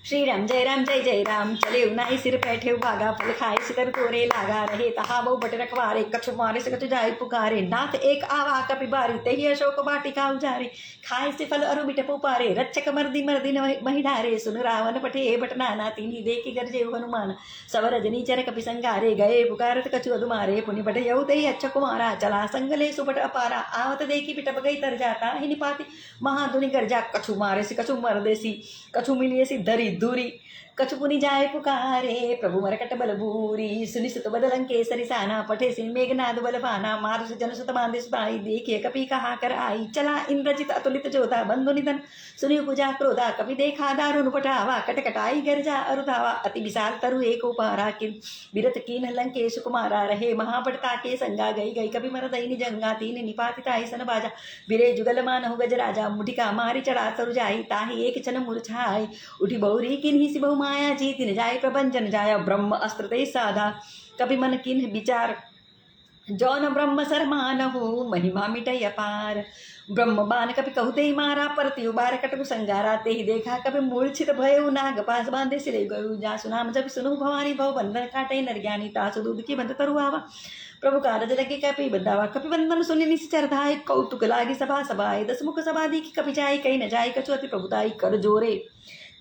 श्री राम जय राम जय जय राम चले उनाई सिर बैठे भागा फल खाए सिकर कोरे लागा रहे तहा बहु बट रखवारे कछु मारे से कछु जाए पुकारे नाथ एक आवा कपि बारी तही अशोक वाटिका उजारे खाए से फल अरु बिट पुपारे रक्षक मर्दी मर्दी मही ढारे सुन रावण पठे बट नाना तीनी देखी गरजे हनुमान सब रजनी चर कपि संगारे गए पुकारत कछु अधुमारे पुनि बट यऊ तही अच्छा कुमारा चला संगले सुपट अपारा आवत देखी पिटप गई तर जाता ही निपाती महाधुनि गर्जा कछु मारे से कछु मरदेसी कछु मिलिए सी धरी दूरी कछु पुनि जाए पुकारे प्रभु मरकट बल भूरी सुनिश्चित बदलं केसरी साना पठे सिंह मेघनाद बल पाना मारुष जन सुत बांधे सुताई देखिए कपि कहा कर आई चला इंद्रजित अतुलित जोधा बंधु निधन सुनि पूजा क्रोधा कपि देखा दारुण पटावा कटकटाई गर्जा अरुधावा अति विशाल तरु एक उपारा किन विरत कीन लंकेश कुमारा रहे महापटता के संगा गई गई कपि मर दईनी जंगा तीन निपातिताई सन बाजा बिरे जुगल मानहु गज राजा मुठिका मारी चढ़ा तरु जाई ताही एक चन मूर्छाई उठी बहुरी किन्ही सी बहु माया जी तिन जाय प्रपंचन जाय ब्रह्म अस्त्र ते साधा कभी मन किन्ह विचार जौन ब्रह्म सरमान हो महिमा मिटय अपार ब्रह्म बान कभी कहते ही मारा परति उबार कटकु संगारा ते ही देखा कभी मूर्छित भयो नाग पास बांधे सिले गयु जासु नाम जब सुनु भवानी भव बंधन काटे नर ज्ञानी तासु दूध की बंध तरुआवा प्रभु कारज लगे कपि बंधावा कपि बंधन सुनि निश्चर धाय कौतुक लागी सभा सभाए दसमुख सभा देखी कपि जाय कहीं न जाय कछु अति प्रभुताई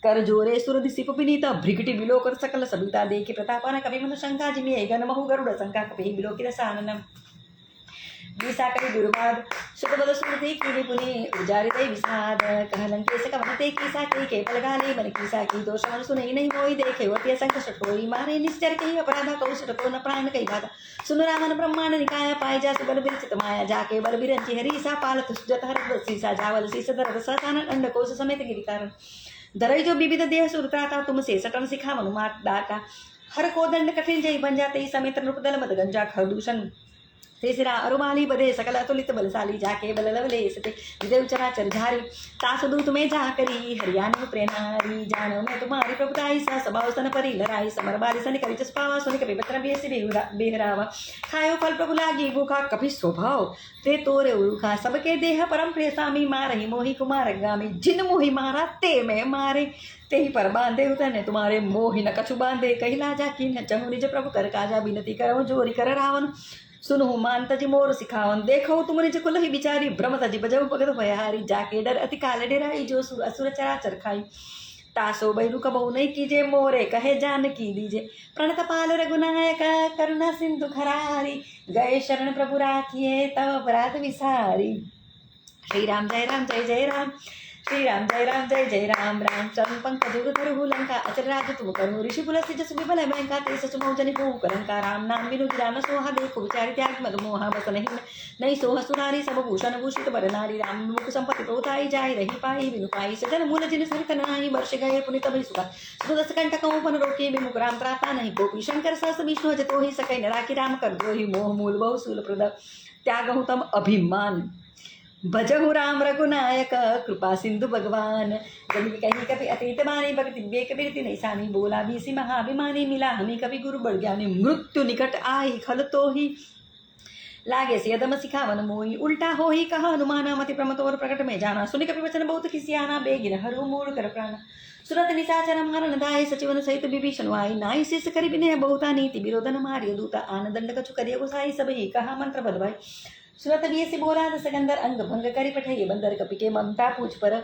कर जोरे सुर दिसिप विनीत भ्रिकटि विलोकर सकल सबिता देखि प्रतापन कपि मन शंका जिमि गण महु गरुड़ शंका कपि विलोकित साननम गीसा कवि दुर्वाद सुखबल सुमति कीनि पुनि उजारितै विषाद कहलंकेश कवनते कीसा के पलगाले मन कीसा की दोष मन सुनई नहीं होई देखे वती संकट होई मारे निश्चर कही अपराधा कौशट तो न प्राण कही बाधा सुन रावण ब्रह्मांड निकाय पाए जा बल विरचित माया जाके बल विरंचि हरि सा पालत सुजत हर सीसा जावल सीस दर सतान अंड कोश समेत गिरिकार धरई जो विविध देह सुरता था तुम से सटन सिखा मनुमात दाता हर को दंड कठिन जय बन जाते ही समेत नृपदल मद गंजा खरदूषण तेसरा अरुमाली बधे सकल अतुलित बलशाली जाके बल लवले सते विदेव चराचर झारी तासु दूत में जा करी हरियाणा प्रेनारी जानो मैं तुम्हारी प्रभुताई सा स्वभाव सन परी लड़ाई समर बारी सन करी जसपावा सुनि कभी बत्र बेसी बेहरावा खायो फल प्रभु लागी भूखा कभी स्वभाव ते तोरे उरुखा सबके देह परम प्रिय स्वामी मारही मोहि कुमार गामी जिन मोहि मारा ते में मारे ते ही पर बांधे उतने तुम्हारे मोहि न कछु बांधे कही लाजा की न चहु निज प्रभु कर काजा विनती करो जोरी कर रावण सुनो मान तजी मोर सिखावन देखो तुम निज कुल ही बिचारी भ्रम तजी बजऊ भगत भयहारी जाके डर अति काल डेराई जो सुर असुर चराचर खाई तासो बैरु कबहु नहीं कीजे मोरे कहे जान की दीजे प्रणत पाल रघुनायक करुणा सिंधु खरारी गए शरण प्रभु राखिए तव अपराध विसारी। श्री राम जय राम जय जय राम श्री राम जय राम जय जय राम राम चरण पंकज धरु लंका अचल राज तुम करो ऋषि पुलस्ति जस विबल बैंका ते सच मौजनि को कलंका राम नाम बिनु गिरान सोहा देखो विचारि त्याग मद मोहा बस नहीं सोह सुनारी सब भूषण भूषित बर नारी राम मुख संपत्ति प्रोताई जाय रही पाई बिनु पाई सजन मूल जिन सरित नाही वर्ष गए पुनित भई सुखा सुदस कंटक पन रोके विमुख राम त्राता नहीं गोपी शंकर सहस विष्णु जतो ही सकै न राखी राम कर द्रोही मोह मूल बहु सूल प्रद त्यागहु तम अभिमान भजहु राम रघुनायक कृपा सिंधु भगवान जब कहीं कभी अतीत बानी भक्ति विवेक बिरति नहीं सानी बोला बीसी महाभिमानी मिला हमें कभी गुरु बढ़ ज्ञानी मृत्यु निकट आई खल तो ही लागे से यदम सिखावन मोई उल्टा हो ही कहा हनुमान मति प्रमतोर प्रकट में जाना सुनि कपि वचन बहुत किसियाना बेगिन हरु मूल कर प्राण सुरत निशाचर मारन दाय सचिवन सहित विभीषण वाई नाई शिष करि विनय बहुता नीति विरोधन मारिय दूता आन दंड कछु करिय गोसाई सब ही कहा मंत्र बद भाई सुरत भी से बोला दसकंदर अंग भंग करी पठाइए बंदर कपि के ममता पूछ पर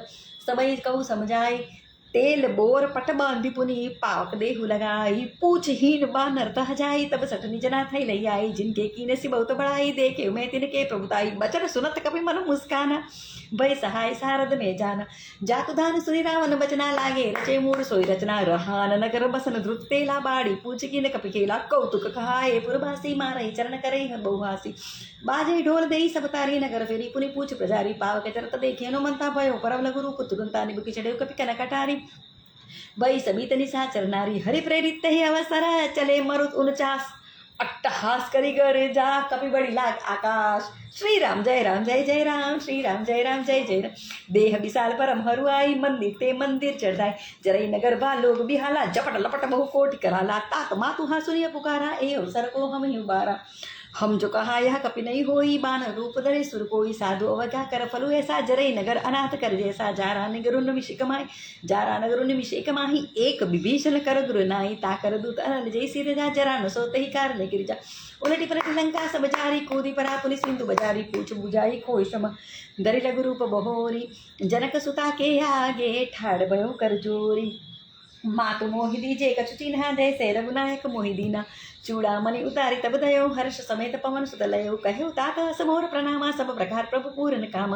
सबई कहु समझाई तेल बोर पट बांधी पुनि पावक देहु लगाई पूछ हीन बानर तह जाई तब सठ निजना थई लई आई जिनके कीने से बहुत बड़ाई देखे मैं तिनके प्रभुताई बचन सुनत कपि मन मुस्काना भय सहाय सारद में जाना जातु दान सुनि रावण बचना लागे रचे मूड सोई रचना रहान नगर बसन ध्रुत तेला बाड़ी पूछ की न कपि केला कौतुक कहाए पुरभासी मारई चरण करई हर बहुहासी बाजे ढोल देई सब तारी नगर फेरी पुनि पूछ प्रजारी पावक चरत देखे हनुमंता भयो परम लघु रूप तुरंता निबुकी चढ़े कपि कन कटारी वही सभी निशाचर नारी हरि प्रेरित ही अवसर चले मरुत 49 अट्टहास करी गरे जा कपि बड़ी लाग आकाश। श्री राम जय राम श्री राम जय राम देह विशाल परम हरुआई मंदिर ते मंदिर चढ़ जाए जरई नगर बा लोग बिहाला जपट लपट बहु कोटि कराला तात मातु हाँ सुनिय पुकारा ए अवसर को हम ही उबारा हम जो कहा यह कपि नहीं होई बान रूप धरे सुर कोई साधु अवज्ञा कर फलु ऐसा जरई नगर अनाथ कर जैसा जारा नगर निमिषे कमाई जारा नगर निमिषे कमाही एक विभीषण कर गुरु नाई ताकर दूत अनल जैसी रजा जरा न सोते ही कार ने गिरिजा उलटी पलटी लंका सब जारी कूदी परा पुलिस सिंधु बजारी पूछ बुझाई खोई श्रम दरि लघु रूप बहोरी जनक सुता के आगे ठाड़ भयो कर जोरी मातु मोहि दीजे कछु चिन्हा जैसे रघुनायक मोहि दीना चूड़ामणि उतारी तब दयो हर्ष समेत पवन सुत लयो कहे तात समोर प्रणामा सब प्रकार प्रभु पूर्ण काम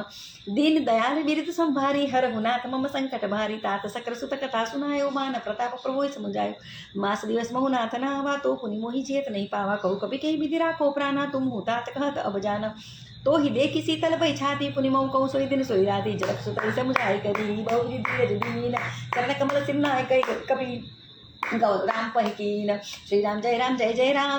दीन दयाल विरत संभारी हर हुनाथ मम संकट भारी तात सक्र सुत कथा सुनायो मान प्रताप प्रभु समुझायो मास दिवस महुनाथ नावा तो पुनि मोहि जेत नहीं पावा कहु कभी कही विधि राखो प्राणा तुम हो तात कहत अब जाना तो ही देखी शीतल भई छाती पुनि मऊ कहु सोई दिन सोई राती जलक सुतई समुझाई करी बहुरी धीरज दीन चरण कमल सिमनाय कई कपि गौ राम पहिकीन। श्री राम जय राम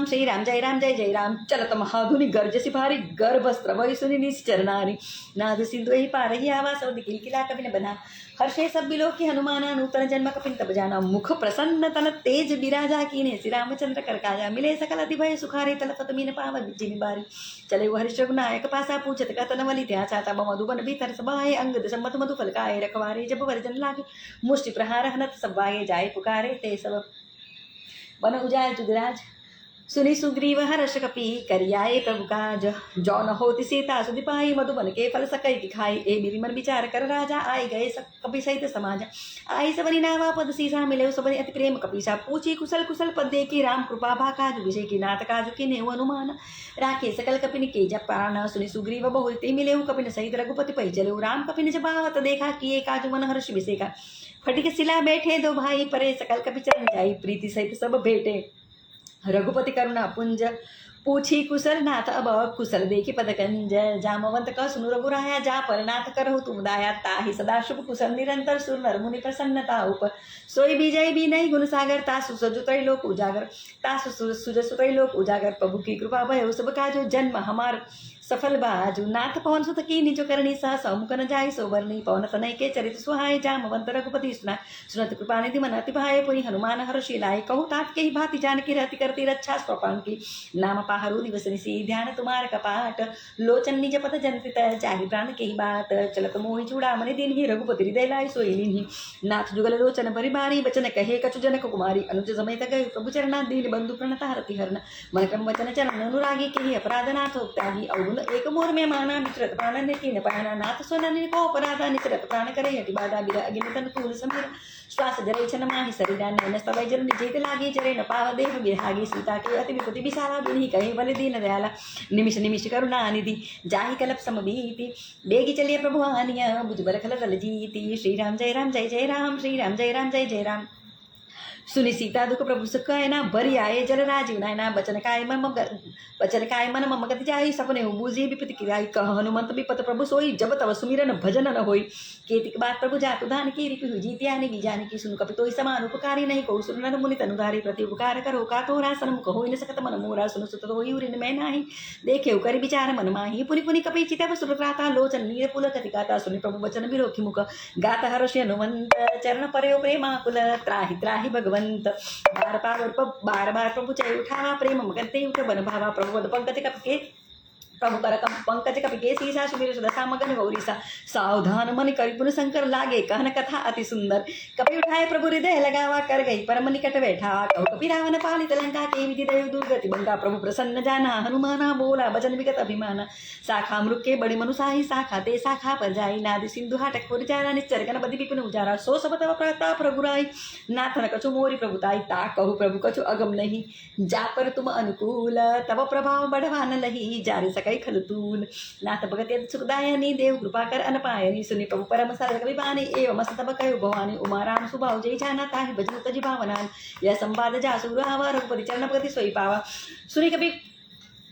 श्री राम जय राम चलत महाधुनि गर्ज सिपारी गर्भस्त्र वही सुनि निश्चर नारी नाद सिंधु ही पार ही आवास और किलकिला कभी न बना हर्षे सब बिलो की हनुमाना नूतन जन्म कपिन तब जाना मुख प्रसन्न तन तेज विराजा कीने श्री रामचंद्र कर काजा मिले सकल अति भय सुखारे तलपत मीन पावन जिन बारी चले वो हरिश रघुनायक पासा पूछत का तनवली त्या चाता मधुबन भीतर सबाए अंग दशमत मधु फलकाए रखवारे जब वर्जन लागे मुष्टि प्रहार हनत सबाए जाए पुकारे ते सब वन उजाय जुगराज सुनि सुग्रीव हर्ष कपि करियाए प्रभु काज जौन होति सीता सुदिपाई मधुबन के फल सकई दिखाई ए मेरी मन विचार कर राजा आए गए कपि सहित समाज आई सबरी नावा पद सीसा मिले सबरी अति प्रेम कपीसा पूछी कुशल कुशल पद दे की राम कृपा भा काजु विषय की नाथ काजु की नेव अनुमान राखे सकल कपिन के जब प्राण सुनि सुग्रीव बहुते मिले कपिन सहित रघुपति पै चले राम कपिन जब आवत देखा किए काजु मन हर्ष विषय का फटिक सिला बैठे दो भाई परे सकल कपि चरण जाई प्रीति सहित सब भेटे रघुपति करुणा पुंज पूछी कुशल नाथ अब कुशल देखी पदकंज जामवंत कह सुनु रघुराया जा पर नाथ करहु तुम दाया ताहि सदा शुभ कुशल निरंतर सुर नर मुनि प्रसन्नता उप सोई विजय भी नहीं गुण सागर तासु सजु त्रैलोक उजागर तासु सुजसु त्रैलोक उजागर प्रभु की कृपा भय सब काजो जन्म हमार सफल बाजू नाथ पवन सुत की निजो करणी सा समुख न जाय सोबरणी पवन तनय के चरित सुहाय जामवंत रघुपति सुना सुनत कृपा निधि मन अति भाय पुनि हनुमान हर्षि लाय कहु तात के ही भांति जानकी रहती करती रक्षा स्वपान की नाम पाहरु दिवस निसी ध्यान तुम्हार कपाट लोचन निज पद जंत्रित चाहि प्राण के ही बात चलत मोहि चूड़ामणि दिन ही रघुपति हृदय लाय सोई लीन्ही नाथ जुगल लोचन परिबारी बचन कहे कछु जनक कुमारी अनुज समेत गए प्रभु चरणा दीन बंधु प्रणता हरति हरन मन क्रम वचन चरण अनुरागी के ही अपराध नाथ त्यागी अवगुण एक मोर में माना मित्रत प्राण ने की न पाना नाथ सोना को अपराधा निचरत प्राण करे हटि बाधा बिरा अगिन तन तूल समीर श्वास जरे छन माहि शरीरा नैन स्तवै जन निजेत लागे जरे न पाव देह बिहागी सीता के अति विपति विशाला बिन्ही कहे बल दीन दयाला निमिष निमिष करुणा निधि जाहि कलप समबीति बेगी चलिए प्रभु आनिया बुझबर खल दल जीति श्री राम जय राम जय जय राम श्री राम जय राम जय जय राम सुनि सीता दुख प्रभु सुख ना बरि आए जल राजीव नायना बचन काय मन मम गति जाई सपने बूझी विपति किराई कह हनुमंत विपत प्रभु सोई जब तब सुमिरन भजन न होई केतिक बात प्रभु जातु धान की रिपि हुई जीत्यानि बीजानि की सुन कपि तोई समान उपकारी नहीं को सुन नर मुनि तनुधारी प्रति उपकार करो का तोरा सनम कहो इन सकत मन मोरा सुन सुत होई उरिन मैं नाही देखे करि विचार मन माही पुनि पुनि कपि चितव सुरत्राता लोचन नीर पुल कतिकाता सुनि प्रभु वचन विरोखी मुख गाता हर्षि हनुमंत चरण परयो प्रेमाकुल त्राहि त्राहि भगवंत बार बार प्रभु चय उठावा प्रेम मगते उठ बन भावा प्रभु पंकज कपके प्रभु कर पंकज कपि के सीसा सुमिर सदसा मगन गौरीसा सावधान मन करि पुन शंकर लागे कहन कथा अति सुंदर कपि उठाए प्रभु हृदय लगावा कर गई परम निकट बैठा कहु कपि रावण पालित लंका के विधि दय दुर्गति बंका प्रभु प्रसन्न जाना हनुमाना बोला वचन विगत अभिमाना शाखा मृग के बड़ी मनुसाही शाखा ते शाखा पर जाई नादि सिंधु हाटक पुर जारा निश्चर गण बदि विपिन उजारा सो सब तव प्रताप रघुराई नाथन कछु मोरी प्रभुताई ता कहु प्रभु कछु अगम नहीं जा पर तुम अनुकूल तव प्रभाव बढ़वान लही जारे कई खलतूल नाथ भगत सुखदायनी देव कृपा कर अनपायनी सुनि प्रभु परम साधक विभानी एवं तब कयो भवानी उमा राम सुभाव जय जाना ताहि भजन तजि भावनान यह संवाद जासु रावा रघुपति चरण भगति सोई पावा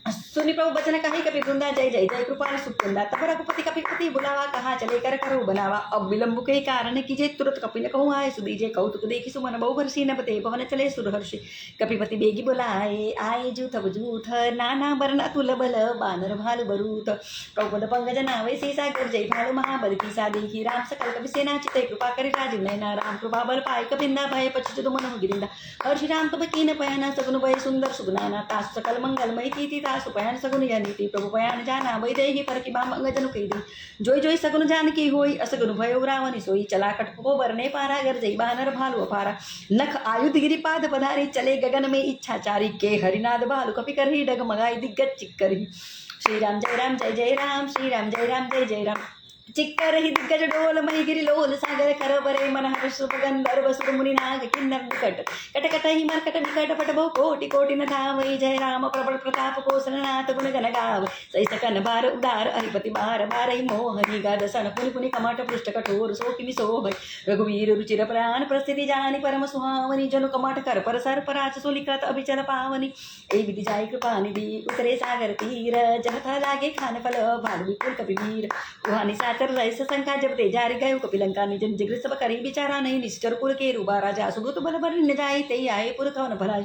सुनि प्रभु बचन कही कपि वृंदा जय जय जय कृपाल सुकुंदा तब रघुपति कपि पति बुलावा कहा चले कर करो बनावा अब विलंब के कारण कीजे तुरंत कपि न कहूँ आए सुदीजे कौतुक देखी सुमन बहु हर्षि न बते भवन चले सुरहर्षि कपिपति बेगी बुलाए आए जूथ बजूथ नाना वर्ण अतुल बल बानर भालु बरूथ प्रभुपद पंकज नावे सीसा कर जय भालु महाबल की सा देखी राम सकल कपि सेना चिते कृपा करि राजीव नैना राम कृपा बल पाए कपिंदा भय पछुत मन गिरिंदा हर्षि राम तब कीन पयाना सगुन भय सुंदर सुगुनाना तास सकल मंगलमय कीर्ति सुपयान सगुन या नीति प्रभु पयान जाना वैदेही पर की बाम अंगजनु कही दी जोई जोई सगुन जान की होई असगुन भयो रावणी सोई चला कटको बरने पारा गर जई बानर भालु अपारा नख आयुध गिरी पाद पधारी चले गगन में इच्छाचारी के हरिनाद भालु कपि करही डगमगाई दिग्गज चिक्करही श्री राम जय राम जय जय राम श्री राम जय राम जय जय राम चिक्कर ही दिग्गज डोल मही गिरी लोल सागर कर बरे मन हर्ष गंधर्व सुर मुनि नाग किन्नर निकट कट कट ही मरकट निकट पट बहु कोटि कोटि न धावै जय राम प्रबल प्रताप कोसलनाथ गुण गण गाव सही सकन बार उदार हरिपति बार बारई मोहनी गादसन पुनि पुनि कमट पृष्ठ कठोर सो किमि सोहै रघुवीर रुचिर प्राण प्रस्थिति जानी परम सुहावनी जनु कमट कर पर सर पराच सोलिकत अभिचल पावनी ए विधि जाय कृपा निधि उतरे सागर तीर जहथा लागे खान फल भालु विपुल कपिवीर उहानि साचर रईस शंका जब ते जारी गयो कपिलंका निज निज गृह सब करी बिचारा नहीं निश्चर कुल के रूबा राजा सुब्रत बल बर न जाय ते आए पुर कवन भलाई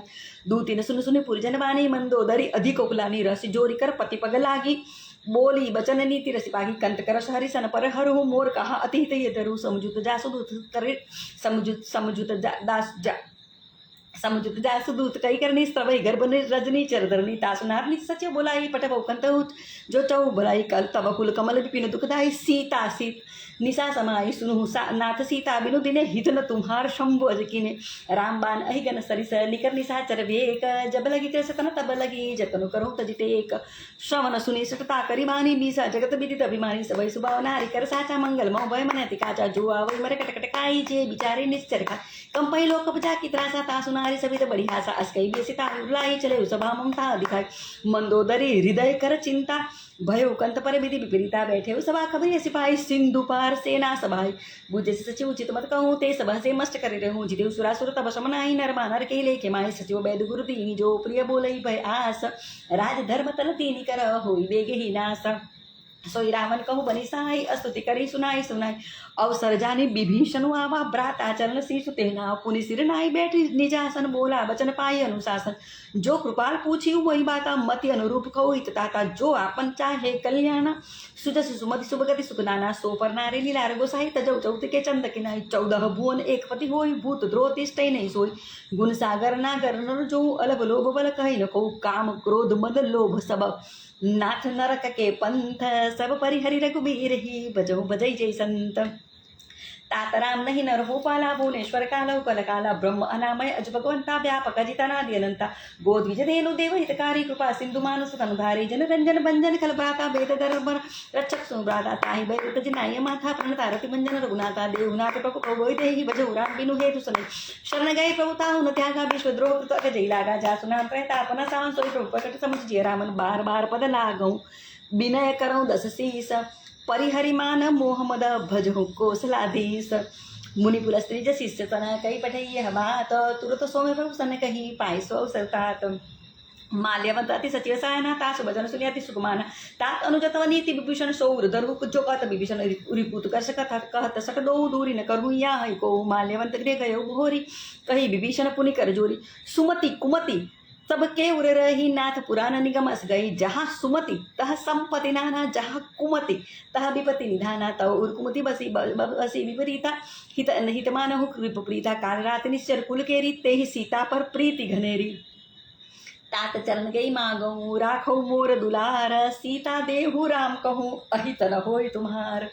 दूती न सुन सुन पुरजन बानी मंदोदरी अधिक उपलानी रस जोरी कर पति पग लागी बोली बचन नीति रसी पागी कंत कर हरिसन पर हर हो मोर कहा अतिहित ये धरु समझुत जासु दूत करे समझुत दास जा समुजुत जासु दूत कई करनी स्तवई गर्भ रजनी चरधरनी तासुनारनी सच्चे बोलाई पटव कंत जो चौ बोलाई कल तव कुल कमल विपिन दुखदाई सीता सीत निशा समाई सुनु नाथ सीता बिनु दिने हित न तुम्हार शंभु अजकिने राम बान अहिगन सरिस निकर निशाचर वेक जब लगी कृष्ण तब लगी जतनु करो तजिटेक श्रवण सुनी सटता करी बानी बीसा जगत विदित अभिमानी सबई सुभाव नारी कर साचा मंगल मो भय मन काचा जुआ वही मर कटकट काई जे बिचारे निश्चर का कंपई लोक बजा की त्रासा तासु नारी सभी तो बड़ी हासा अस्कई बेसिता उलाई चले सभा ममता दिखाई मंदोदरी हृदय कर चिंता भयो कंत पर विधि विपरीता बैठे सभा खबरी सिपाही सिंधु पार बार से ना सभाई बुझे से सचिव उचित मत कहूँ ते सभा से मस्त करे रहूँ जिदेव सुरासुर तब समनाई नर बानर के लेके माई सचिव वैद गुरु दीनी जो प्रिय बोलई भय आस राज धर्म तल तीनी कर होई बेगे ही नास सोई रावण कहूँ बनी साई स्तुति करी सुनाई सुनाई अवसर जानी विभीषण आवा भ्राता चरण शीर्ष तेना पुनि सिर नाई बैठी निजासन बोला वचन पाई अनुशासन जो कृपाल पूछी वही बाता मति अनुरूप कहो हितता जो आपन चाहे कल्याण सुजस सुमति सुभगति सुखनाना सो पर नारे लीलार गोसाई तजौ चौथ के चंद किनाई 14 भुवन एक पति होई भूत द्रोह तिष्ठै नहीं सोई गुण सागर नागर नर जो अलभ लोभ बल कही न को काम क्रोध मद लोभ सब नाथ नरक के पंथ सब परिहरि रघुबीर ही बजो बजई जय संत तातराम नहीं नर हो पाला भुवनेश्वर काल कल काला ब्रह्म अनामय अज भगवंता व्यापक जितनादि अनंता गोद्विज धेनु देव हितकारी कृपा सिंधु मानुष तनुधारी जन रंजन भंजन खल भ्राता वेद दरबर रक्षक सुभ्राता ताहि बैत जिनाय माथा प्रणता रति भंजन रघुनाथा देवनाथ प्रभु प्रभु देहि भजो राम बिनु हेतु सने शरण गए प्रभु ताहु न त्यागा विश्व द्रोह कृत अजय लागा जासु नाम प्रतापना सावन सोई प्रभु प्रकट समुझ जिय रामन बार बार पद लागऊ विनय करऊँ 10 शीस परिहरिमान मोहम्मद भजो कौशलाधीश मुनिपुर स्त्री शिष्य तना कही पठैय बात तुरत सौम्य प्रभु सन कही पाई सो अवसरतात माल्यवंत अति सचिव सायना तासु भजन सुनि अति सुकुमाना तात अनुजतव नीति विभूषण सौर दरु जो कहत विभीषण रिपुत कर कहत सक दो दूरी न करहु या को माल्यवंत गृह गयो घोरी कही विभीषण पुनि कर जोरी सुमति कुमति सब के उर रही नाथ पुराण निगम अस गई जहाँ सुमति तह संपत्ति नाना जहाँ कुमति तह विपत्ति निधाना तव उर कुमति बसी विपरीता हित हित मानहु विपरीता काल रात निश्चर कुल केरी ते ही सीता पर प्रीति घनेरी तात चरण गई मागऊ राखो मोर दुलार सीता देहु राम कहूँ अहित न होय तुम्हार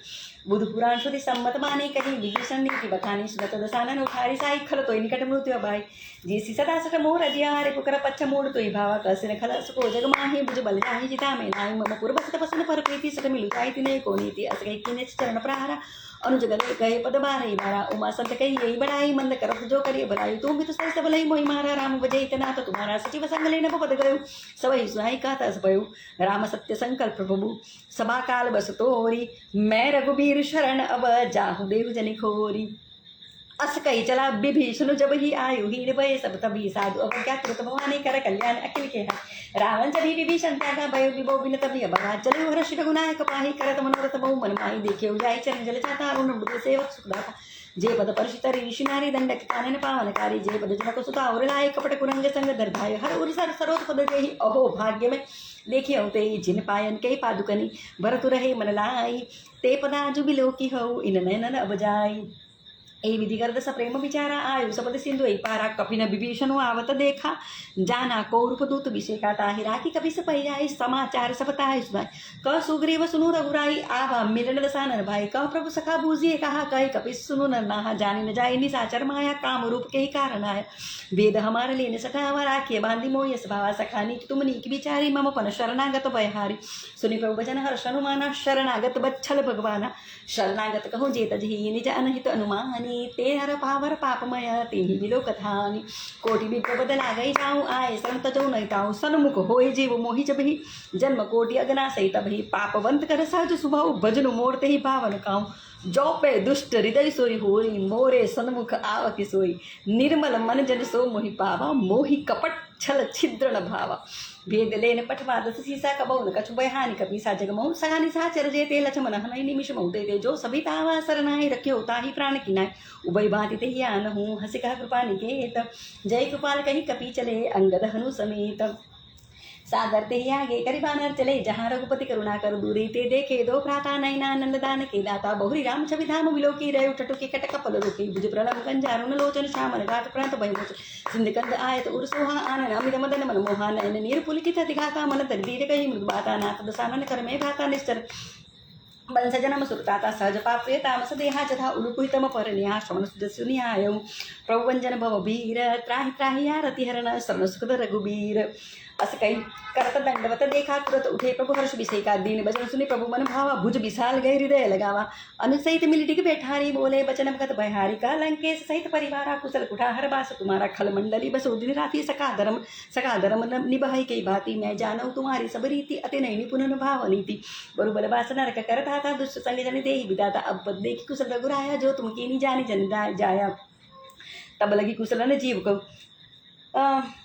बुध पुराण श्रुति सम्मत माने कही विभीषण नीति बखानी सुनत दसानन उठारी साई खल तोय निकट मृत्यु अभाई जेसी सदा सठ मोर अजियारे पुकर पच्छ मोड़ तोय भावा कसिन खल सको जग माहि बुझ बल जाहि जिता में नाई मम पूर्व सत पसन पर प्रीति सट मिलु जाई तिने को नीति अस गई किने चरण प्रहारा अनुजगले कहे पद बारई मारा उमा संत कही यही बड़ाई मंद करत जो करिए भलाई तुम भी तो सही सबलई मोहि मारा राम बजई इतना तो तुम्हारा सचिव संग लेन पद गयो सबई सुनाई कहता सपयु राम सत्य संकल्प प्रभु सभा काल बस तोरी मैं रघुबीर शरण अब जाहु देहु जनि खोरी अस कही चला विभीषण जब ही आयु ही भय सब तभी साधु अब क्या कृत भवानी कर कल्याण अखिल के है रावण जभी विभीषण त्यागा भय विभो बिन तभी अभगा चलो हर्ष रघुनायक पाही करत मनोरथ बहु मन माही देखे जाय चरण जल चाता अरुण मृद सेवक सुखदाता जे पद परिषित ऋषि नारी दंडक कानन पावनकारी जे पद जनक सुता और लाय कपट कुरंग संग दर्भाय हर उर सर सरोज पद देहि अहो भाग्य में देखिए ते जिन पायन के पादुकनी भरत रहे मन लाई ते पदाजु बिलोकी हो इन नयन अब जाई ए विधि कर स प्रेम विचारा आयु सपद सिंधु पारा कपिन विभीषण आवत देखा जाना कौरव दूत विषेका ताहि राखी कपि से पै जाय समाचार सब ताहि सुनाय क सुग्रीव सुनु रघुराई आवा मिलन दसानन भाई कह प्रभु सखा बूझिए कहा कही कपि सुनु नहा जानी न जाय निसाचर माया काम रूप के ही कारण आय वेद हमार लेने सठावा राखिए बांधी मोह यस भावा सखा नीक तुम नीक विचारी मम पन शरणागत भयहारी सुनि प्रभु वचन हर्ष हनुमाना शरणागत बच्छल भगवाना शरणागत कहूँ जेत जही निज अनहित अनुमानी ते हर पावर पापमय ते ही बिलो कथानी कोटि विप्रपद लागई जाऊँ आए शरण तजो नहीं ताऊँ सन्मुख होय जीव मोहि जब ही जन्म कोटि अगना सही तब ही पापवंत कर सहज स्वभाव भजनु मोड़ते ही पावन काऊँ जो पे दुष्ट हृदय सोई होई मोरे सन्मुख आवति सोई निर्मल मन जन सो मोहि पावा मोहि कपट छल छिद्र न भावा भेद लेन पठवा दस सीसा कबौन कछु बहानी कपि सा जगमौ सहानि साचर जेते लक्ष्मण हनै निमिष मौते ते जो सभी तावा सरनाहि रख्यो ताहि प्राण किनाय उभय बाति ते ज्ञान हूँ हसी कहा कृपा निकेत जय कृपाल कही कपि चले अंगद हनु समेत सागर ते ही आगे करी बानर चले जहाँ रघुपति करुणा कर दूरी ते देखे दो भ्राता नैना नंद दान के दाता बहुरी राम छवि धाम विलोकी रहे उठटु के कट कपल रोकी भुज प्रलम कंजारुन लोचन श्यामन घाट प्रांत भयमोच सिंधकंद आयत उर्सोहा आनन अमित मदन मन मोहा नयन नीर पुलकित दिघाता मन तरीर कही मृदबाता नाथ दसानन कर में घाता निश्चर बंस जन्म सुरताता सहज पाप्रिय तामस देहा जथा उलुपुहितम पर निहा श्रवण सुजसु निहायौ प्रभुवंजन भव वीर त्राहि त्राहि यारति हरण शरण सुखद रघुबीर असं काही करत दंडवत देखा तुरत उठे प्रभु हर्ष विषयिका दीन बचन सुनि प्रभु मन भावा भुज विशाल गए हृदय लगावा अनुसहित मिलिटिक बैठारी बोले बचन भगत बहारी का लंकेश सहित परिवारा कुशल कुठा हर बास तुम्हारा खल मंडली बस दिन राति सका धर्म निभाई कई भांति मैं जानऊ तुम्हारी सब रीति अति नैनी पुनः भाव नीति बरुबल बास नरक करता था दुष्ट संग जन दे विदाता अब पद देखी कुशल रघुराया जो तुम की नहीं जानी जन जाया तब लगी कुशल न जीव को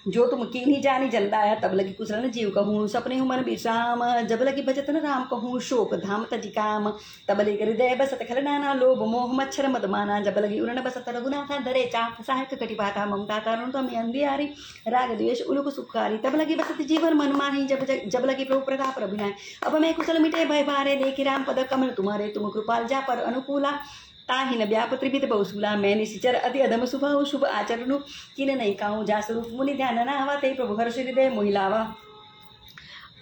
जो तुम की नहीं जानी जलदाया तब लगी कुशल न जीव कहूँ सपने हूँ मन विश्राम जब लगी भजत न राम कहूँ शोक धाम तजि काम तब लगी हृदय बसत खल नाना लोभ मोह मच्छर मदमाना जब लगी उरण बसत रघुनाथा दरे चाप सहायक कटिपाता ममता तरुण तम अंधियारी राग द्वेष उलुक सुखारी तब लगी बसत जीवन मन माही जब लगी प्रभु प्रताप रविनाय अब मैं कुशल मिटे भय भारे देखी राम पद कमल तुम्हारे तुम कृपाल जा पर अनुकूला ताहि न व्यापत्रिवित बहुसूला मैं निशिचर अति अधम शुभ शुभ आचरणु किन नहीं काहूँ जा स्वरूप मुनि ध्यान नावा ते प्रभु हर्ष हृदय मोहिलावा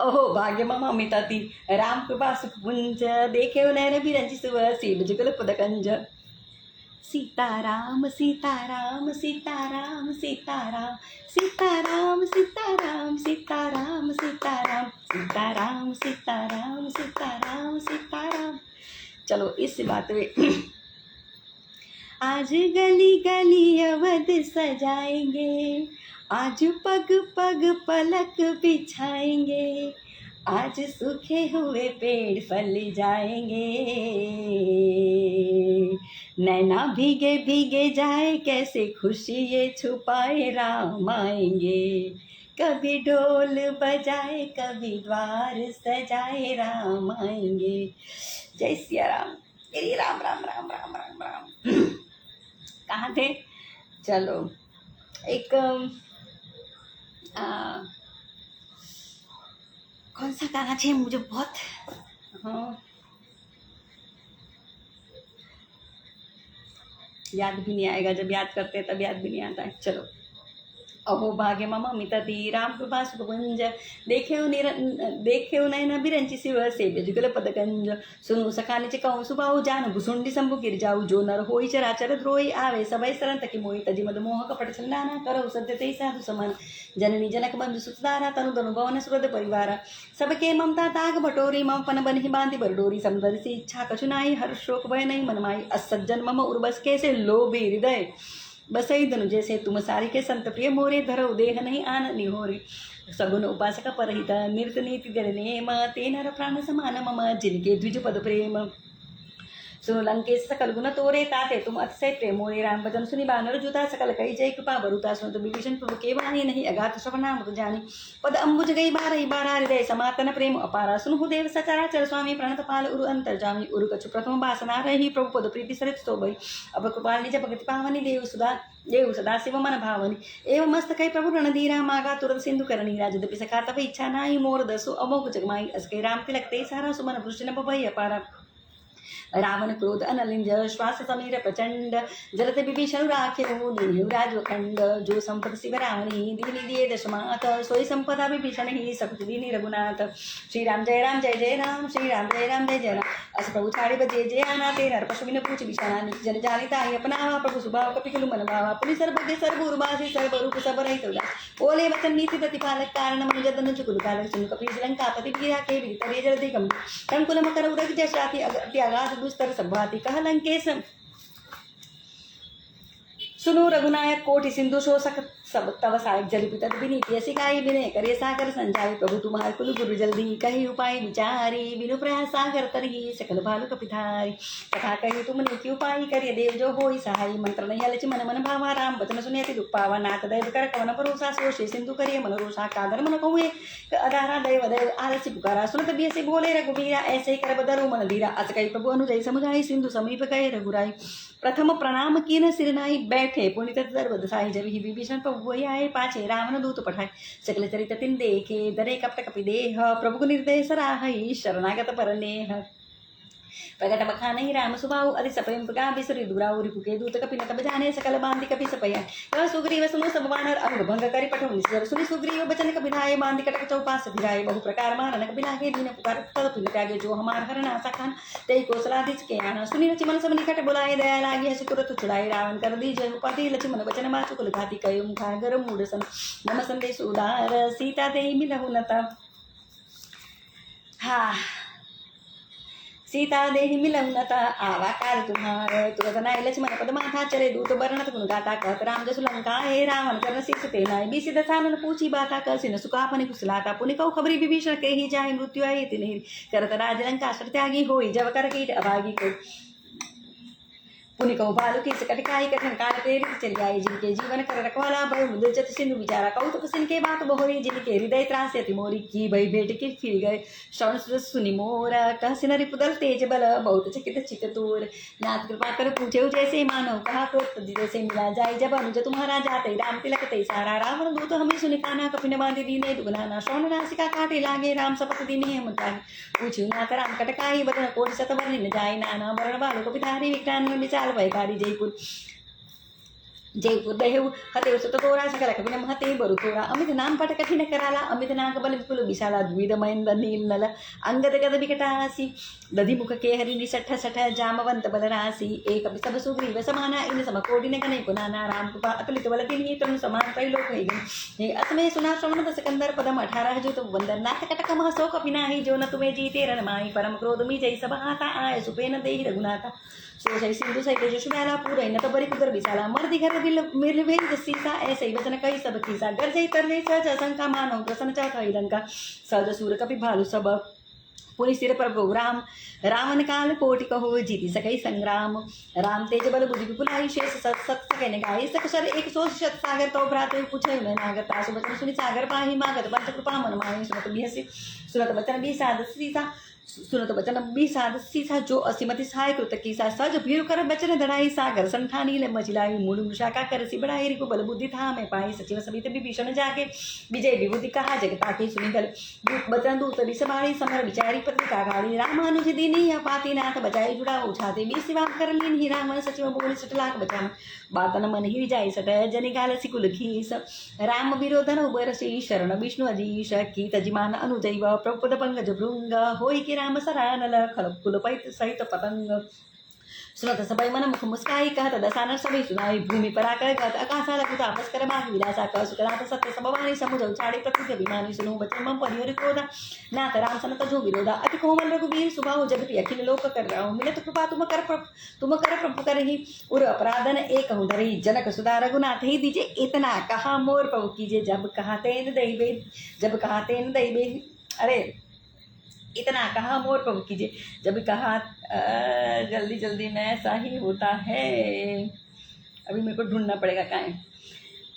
अहो भाग्य मम अमिताति राम कृपा सुख पुंज देखे नयन बिरंजि सुव सील जुगल पदकंज सीताराम सीताराम सीताराम सीताराम सीताराम सीताराम सीताराम सीताराम सीताराम सीताराम सीताराम सीताराम। चलो इस बात में आज गली गली अवध सजाएंगे, आज पग पग पलक बिछाएंगे, आज सूखे हुए पेड़ फल जाएंगे, नैना भीगे भीगे जाए कैसे खुशी ये छुपाए राम आएंगे, कभी ढोल बजाए कभी द्वार सजाए राम आएंगे। जय सिया राम। तेरी राम राम राम राम राम राम। कहाँ थे? चलो एक कौन सा गाना चाहिए मुझे बहुत, हाँ याद भी नहीं आएगा, जब याद करते हैं तब याद भी नहीं आता है। चलो अहो भाग्य मम मितति राम कृपा सुखपुंज देखे नयन बिरंचि शिव सेव्य जुगल पदकंज सुनु सखा निच कहूँ सुबाऊ जान भुसुंडी शंभु गिर जाऊ जो नर होई चराचर द्रोही आवे सबई सरन तकी मोहि तजि मद मोह कपट छल नाना करो सत्य ते साधु समान जननी जनक बंधु सुतदारा तनु तनु भवन सुरद परिवार सबके ममता ताग बटोरी मम पन बन ही बांधि बरडोरी समदर्शी इच्छा कछुनाई हर शोक भय नहीं मनमाई असज्जन मम उर्बस कैसे लोभी हृदय बसई धनु जैसे तुम सारी के संत प्रिय मोरे धरो देह नहीं आन निहोरे सगुन उपासक परहित निर्त नीति दरनेम ते नर प्राण समान मम जिनके द्विज पद प्रेम सुनो लंकेश सकल गुण तोरे ताते तुम अतिशय प्रेमोरे राम भजन सुनि बानर जुता सकल कई जय कृपा बरुता सुन तो विभीषण प्रभु के वाणी नहीं अगाध श्रवणाम जानी पद अम्बुज गई बारह हृदय समातन प्रेम अपारा सुनु देव सचराचर स्वामी प्रणत पाल उरु अंतर्जामी उरु कछु प्रथम वासना रही प्रभु पद प्रीति सरित सोभई अब कृपाल निज भगति पावनी देव सदा शिव मन भावनी एवं मस्त कई प्रभु रणधीरा मागा तुरंत सिंधु करणी राजदपि सखा तप इच्छा नाई मोर दसु अमोघ जगमाई असके राम तिलक ते सारा सुमन वृष्टि न भय अपारा रावण क्रोध अनलिंज श्वास समीर प्रचंड जलत विभीषण राखे राजखंड जो संपद शिव रावणी दीनी दिए दशमात सोई संपदा विभीषण ही सकुच दीनी रघुनाथ श्री राम जय राम श्री राम जय जय राम अस प्रभु छाड़े बजे जय आना ते नर पशु बिन पूछ बिछाना निज जन जानिता ही अपनावा प्रभु सुभाव कपि कुल मन भावा पुनि सर्वज्ञ सर्वउर्वासी सर्वरूप सब रहित बोले वचन नीति प्रतिपालक कारण मनुज जन चुकुल कालक चंद कपि लंका पति वीरा के भीतर जल दिगम कंकुल मकर उरग जशाति अति अगाध दुस्तर संभाति कह लंकेश सुनो रघुनायक कोटि सिंधु शोषक सब तव सहायक जलिपि तद विनीति सिकाई विनय करे सागर संजाई प्रभु तुम्हार कुल गुरु जल्दी कही उपाय विचारी बिनु प्रयास सागर तरही सकल भालु कपिधारी कथा कही तुमने की उपाय करिय देव जो होई सहाय मंत्र नहीं अलच मन मन भावा राम वचन सुनियति दुख पावा नाथ दैव कर कवन भरोसा सोषे सिंधु करिय मन रोषा कादर मन कहुए अधारा दैव दैव आलसी पुकारा सुनत बियसे बोले रघुबीरा ऐसे ही कर बदरु मन धीरा अस कही प्रभु अनुजय समुझाई सिंधु समीप कहे रघुराई प्रथम प्रणाम कीन सिरनाई बैठे पुनित सर्वद साई जब ही विभीषण प्रभु वही आए पाछे रावण दूत पठाए सकल चरित तिन देखे दरे कपट कपि देह प्रभु निर्दय सराहई शरणागत परनेह प्रगट बखान ही राम सुबाऊ अति सपयम प्रगा बिसुरी दुराऊ रिपुके दूत कपि नत बजाने सकल बांधि कपि सपया कह सुग्रीव सुनो सब वानर अंग भंग करि पठो निश्चर सुनि सुग्रीव बचन कपि धाये बांधि कटक चौपास फिराए बहु प्रकार मारन कपि लागे दीन पुकार तद पुनि त्यागे जो हमार हर नासा खान तेई कौशलाधीश के आना सुनि रचि मन सब निकट बुलाए दया लागे सुकुरत छुड़ाए रावण कर दी जय उपाधि लक्ष्मण बचन बाचु कुल घाति कयो मुखागर मूड सन नम संदेश उदार सीता देई मिलहु नता। हाँ सीता देहि मिलौनता आवा काल तुम्हार तुरत नाय लक्ष्मण पद माथा चरे दूत बरनत गुण गाता कहत राम जसु लंका हे रावण कर्ण शीर्ष ते नाय बीसी दसानन पूछी बाता कसिन सुकापनि कुशलाता पुनि कौ खबरी विभीषण के ही जाय मृत्यु आई तिन्हि करत राज लंका सर त्यागी होई जब कर कीट अभागी को पुनि कहु बालु की कटकाई कठन काल प्रेरित चली आई जिनके जीवन कर रखवाला भय मुदजत सिंधु विचारा कौतुक सिन के बात बहोरी जिनके हृदय त्रास यति मोरी की भई भेट के फिर गए श्रवण सुनि मोर कहसिन रिपुदल तेज बल बहुत चकित चित तोर नाथ कृपा कर पूछे जैसे मानो कहा क्रोध जैसे मिला जाए जब अनुज तुम्हारा जाते राम तिलक ते सारा रावण दूत हमें सुनि काना कपिन बांधि दीने दुगनाना श्रवण राशिका काटे लागे राम शपथ दीने हम पूछू नाथ राम कटकाई बदन कोट सत बरन जाय नाना वरण बालक पितारी विक्रांत विचार भयकारी जयपुर जयपुर दहेव हते सुत तोरा सकल कपिन महते बरु तोरा अमित नाम पट कठिन कराला अमित नाग बल विपुल विशाला द्विध महेंद्र नील नल अंगद गद विकटासी दधि मुख के हरि निसठ सठ जामवंत बल राशि एक सब सुग्रीव समाना इन सम कोटि ने कने पुनाना राम कृपा अतुलित बल तिन्हि तनु समान त्रैलोक है हे असमय सुना श्रवण दस कंदर पदम 18 जो तुम वंदन नाथ कटक मह सो कपिनाहि जो न तुम्हें जीते रण माही परम क्रोध मी जय सब आता आय सुपेन देहि रघुनाथा सो सही सिंधु सही तेजस मैला पूरे न तो बरी कुदर विशाला मर्दि घर दिल मिल भेद सीसा ऐसे ही वचन कही सब कीसा गर जय तर जय सहज असंका मानो प्रसन्न चाथ लंका सहज सूर कपि भालु सब पुनि सिर पर राम रावण काल कोटि कहो जीति सकई संग्राम राम तेज बल बुद्धि विपुलाई शेष सत सत सकैन गाई सकशर एक सो शत सागर तो भ्राते पूछे मैं नागर तासु बचन सुनि सागर पाहि मागत पंच कृपा मन माहि सुनत बिहसी सुनत बचन भी साध सीसा सुनत बचन भी साध सीसा जो असीमति सहाय कृत कीसा सज भीड़ कर बचन धड़ाई सागर संठानी ले मचिलाई मूल मुशाका कर सी बढ़ाई रिपु बल बुद्धि था मैं पाई सचिव समित विभीषण जाके विजय विभूति कहा जगता के सुनि गल बचन दूत विसमारी समर विचारी पत्रिका गाड़ी रामानुज दीनी या पाती नाथ बजाई जुड़ा उठाते बी सिवा कर लीन ही रावण सचिव बोल सटलाक बचान बातन मन ही जाई सट जनि गाल सिकुल खीस राम विरोधन उबरसी शरण विष्णु अजीश की तजिमान अनुजैव प्रपद पंकज भृंग होई कि राम सरानल खलकुल पैत सहित पतंग सुनत सबई मन मुख मुस्काई कहत दसानर सबई सुनाई भूमि पर आकर गत आकाशा लघु तापस कर बाग विलासा कह सुकलात सत्य सब वाणी समुझ उछाड़ी प्रकृति अभिमानी सुनु बचन मम परिहरि क्रोधा नाथ राम सनत जो विरोधा अति कोमल रघुवीर सुबाहु जगति अखिल लोक कर रहो मिलत कृपा तुम कर प्रभु कर ही उर अपराधन एक हूँ धरी जनक सुधा रघुनाथ ही दीजिए इतना कहा मोर प्रभु कीजिए जब कहा तेन दैबे अरे इतना कहा मोर प्रभु कीजिए जब कहा जल्दी जल्दी में ऐसा ही होता है अभी मेरे को ढूंढना पड़ेगा कहाँ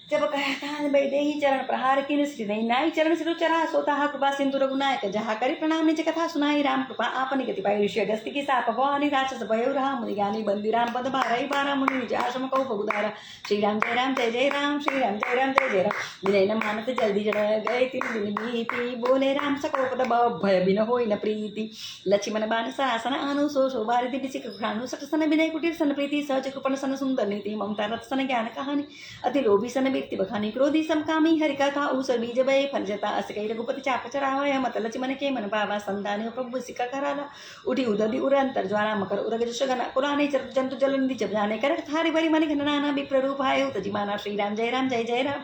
जब कहता बैदे ही चरण प्रहार की श्री नहीं नाई चरण सिरु चरा सोता कृपा सिंधु रघुनायक जहाँ करी प्रणाम निज कथा सुनाई राम कृपा आपने गति पाई ऋषि अगस्त्य की साप भवानी राक्षस भयो रहा मुनि ज्ञानी बंदी राम पद बारह 12 मुनि निज आश्रम कौ फगुदारा श्री राम जय राम जय जय राम श्री राम जय राम जय जय राम विनय न मानत जल्दी जड़ गए तीन दिन बीती बोले राम सको पद भय बिन होई न प्रीति लक्ष्मण बाण सरासन आनु सो शोभारिति बिसिक घ्राणु सट सन विनय कुटीर सन प्रीति सहज कृपण सन सुंदर नीति ममता रथ सन ज्ञान कहानी अति लोभी सन व्यक्ति बखानी क्रोधी समकामी हरि कथा ऊसर बीज भय फल जता अस कई रघुपति चाप चरावय मत लक्ष्मण के मन पावा संतान प्रभु सिका कराला उठी उदधि उर अंतर ज्वाला मकर उदग जशगन पुराने जंतु जल निधि जब जाने कर थारी बड़ी मन घन नाना विप्र रूप आय तजिमाना श्री राम जय राम जय जय राम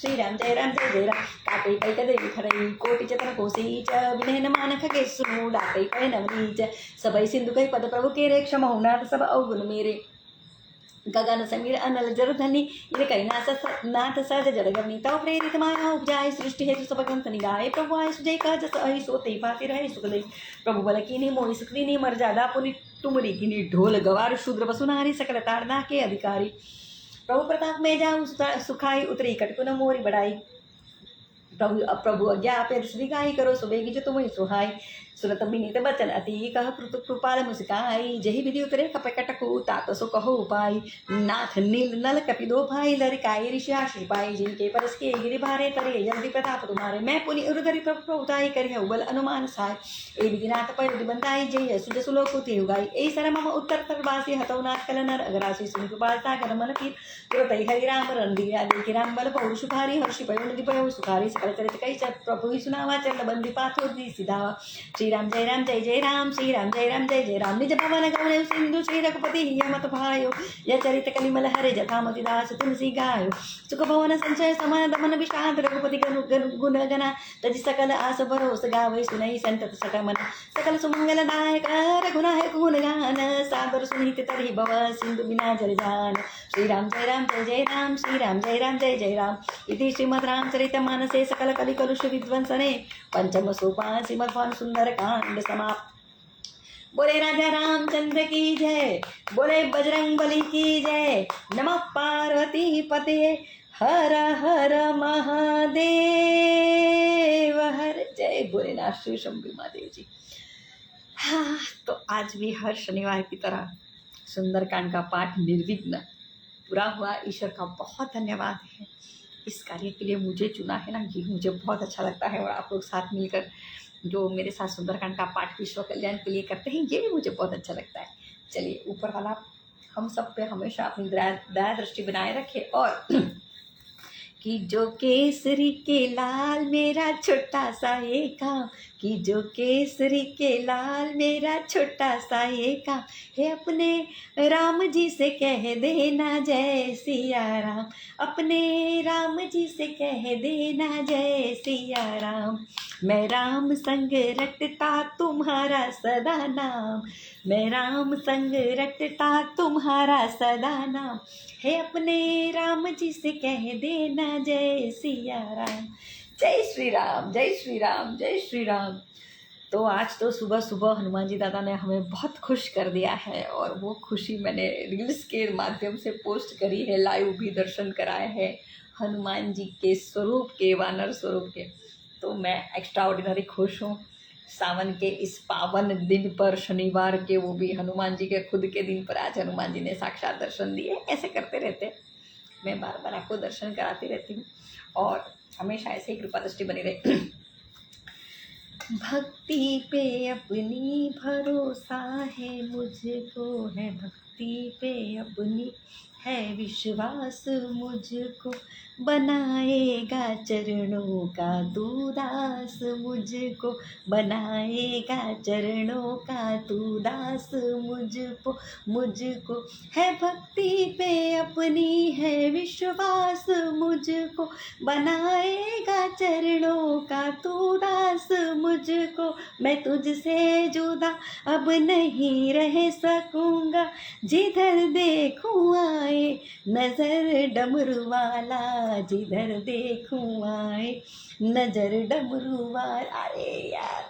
श्री राम जय राम जय जय राम काटे पै कदे खरई कोटि चतन कोसी च विनय मान खगे सुनु डाटे पै नवनी च सबई सिंधु कई पद प्रभु के रे क्षम होनाथ सब अवगुण मेरे गगन समीर अनल जरधनी इनकई नाथ सहज जड़गनी तव प्रेरित माया उपजाय सृष्टि हेतु सब ग्रंथ निगाए प्रभु आय सुजय कह जस अहि सोते पाते रहे सुखदय प्रभु बल कीनी मोहि सुखदीनी मर्यादा पुनि तुमरी कीनी ढोल गवार शूद्र बसुनारी सकल ताड़ना के अधिकारी प्रभु प्रताप में जाऊं सुखाई उतरी कटकुन मोरी बढ़ाई प्रभु आज्ञा आपे श्री गाई करो सुबेगी जो तुम्हें सुहाई सुरत बिनीत बचन अति कह कृपाल मुस्काई जही विधि उतरे कपकटकू तात सो कहो उपाय नाथ नील नल कपि दो भाई लड़काई ऋषि आशी पाई जिनके परस के गिरि भारे तरे जल्दी प्रताप तुम्हारे मैं पुनि उदरि प्रभु उताई करिय उबल अनुमान साय ए विधिनाथ पर बंदाई जय सुज सुलोक ते उगाई ए सर मम उत्तर तरवासी हतौ नाथ कल नर अगरासी सुनि कृपाल सागर मन पीर तुरतै हरि राम रंदिया देखि राम बल पौरुष भारी हर्षि पयो नदि पयो सुखारी सकल चरित कई प्रभु ही सुनावा चरण बंदी पाथो दी सिधावा श्री राम जय राम जय जय राम श्री राम जय राम जय जय राम निज भवन गौरव सिंधु श्री रघुपति यमत भायो यह चरित कलिमल हरे जथामति दास तुलसी गायो सुख भवन संचय समान दमन विषाद रघुपति गुण गना तज सकल आस भरोस गावे सुनई संतत सकमन सकल सुमंगल दायक रघुनायक गुण गान सागर सुनित तरहि भव सिंधु बिना जल जान श्री राम जय जय राम श्री राम जय जय राम इति श्रीमद् रामचरित मानसे सकल कलि कलुष विध्वंसने पंचम सोपान श्रीमद् भानु सुंदर कांड समाप्त। बोले राजा रामचंद्र की जय, बोले बजरंग बली की जय, नमः पार्वती पते हर हर महादेव हर। जय भोलेनाथ श्री शंभु महादेव जी। हाँ, तो आज भी हर शनिवार की तरह सुंदरकांड का पाठ निर्विघ्न पूरा हुआ। ईश्वर का बहुत धन्यवाद है, इस कार्य के लिए मुझे चुना है ना, ये मुझे बहुत अच्छा लगता है। और आप लोग साथ मिलकर जो मेरे साथ सुंदरकांड का पाठ विश्व कल्याण के लिए करते हैं, ये भी मुझे बहुत अच्छा लगता है। चलिए, ऊपर वाला हम सब पे हमेशा अपनी दया दृष्टि बनाए रखे। और कि जो केसरी के लाल मेरा छोटा सा ये काम, कि जो केसरी के लाल मेरा छोटा सा ये काम है, अपने राम जी से कह देना जय सिया राम, अपने राम जी से कह देना जय सिया राम। मैं राम संग रटता तुम्हारा सदा नाम, मैं राम संग रटता तुम्हारा सदा नाम है, अपने राम जी से कह देना जय सिया राम। जय श्री राम, जय श्री राम, जय श्री राम। तो आज तो सुबह सुबह हनुमान जी दादा ने हमें बहुत खुश कर दिया है, और वो खुशी मैंने रील्स के माध्यम से पोस्ट करी है, लाइव भी दर्शन कराए हैं हनुमान जी के स्वरूप के, वानर स्वरूप के। तो मैं एक्स्ट्रा ऑर्डिनरी खुश हूँ सावन के इस पावन दिन पर, शनिवार के, वो भी हनुमान जी के खुद के दिन पर। आज हनुमान जी ने साक्षात दर्शन दिए। ऐसे करते रहते, मैं बार बार आपको दर्शन कराती रहती हूँ, और हमेशा ऐसे ही कृपा दृष्टि बनी रहे। भक्ति पे अपनी भरोसा है मुझको, है भक्ति पे अपनी है विश्वास मुझको, बनाएगा चरणों का तू दास मुझको, बनाएगा चरणों का तू दास मुझको है भक्ति पे अपनी है विश्वास मुझको, बनाएगा चरणों का तू दास मुझको। मैं तुझसे जुदा अब नहीं रह सकूँगा, जिधर देखूँ आए नजर डमरू वाला, जिधर देखूं आए नजर डमरू वाला। अरे यार,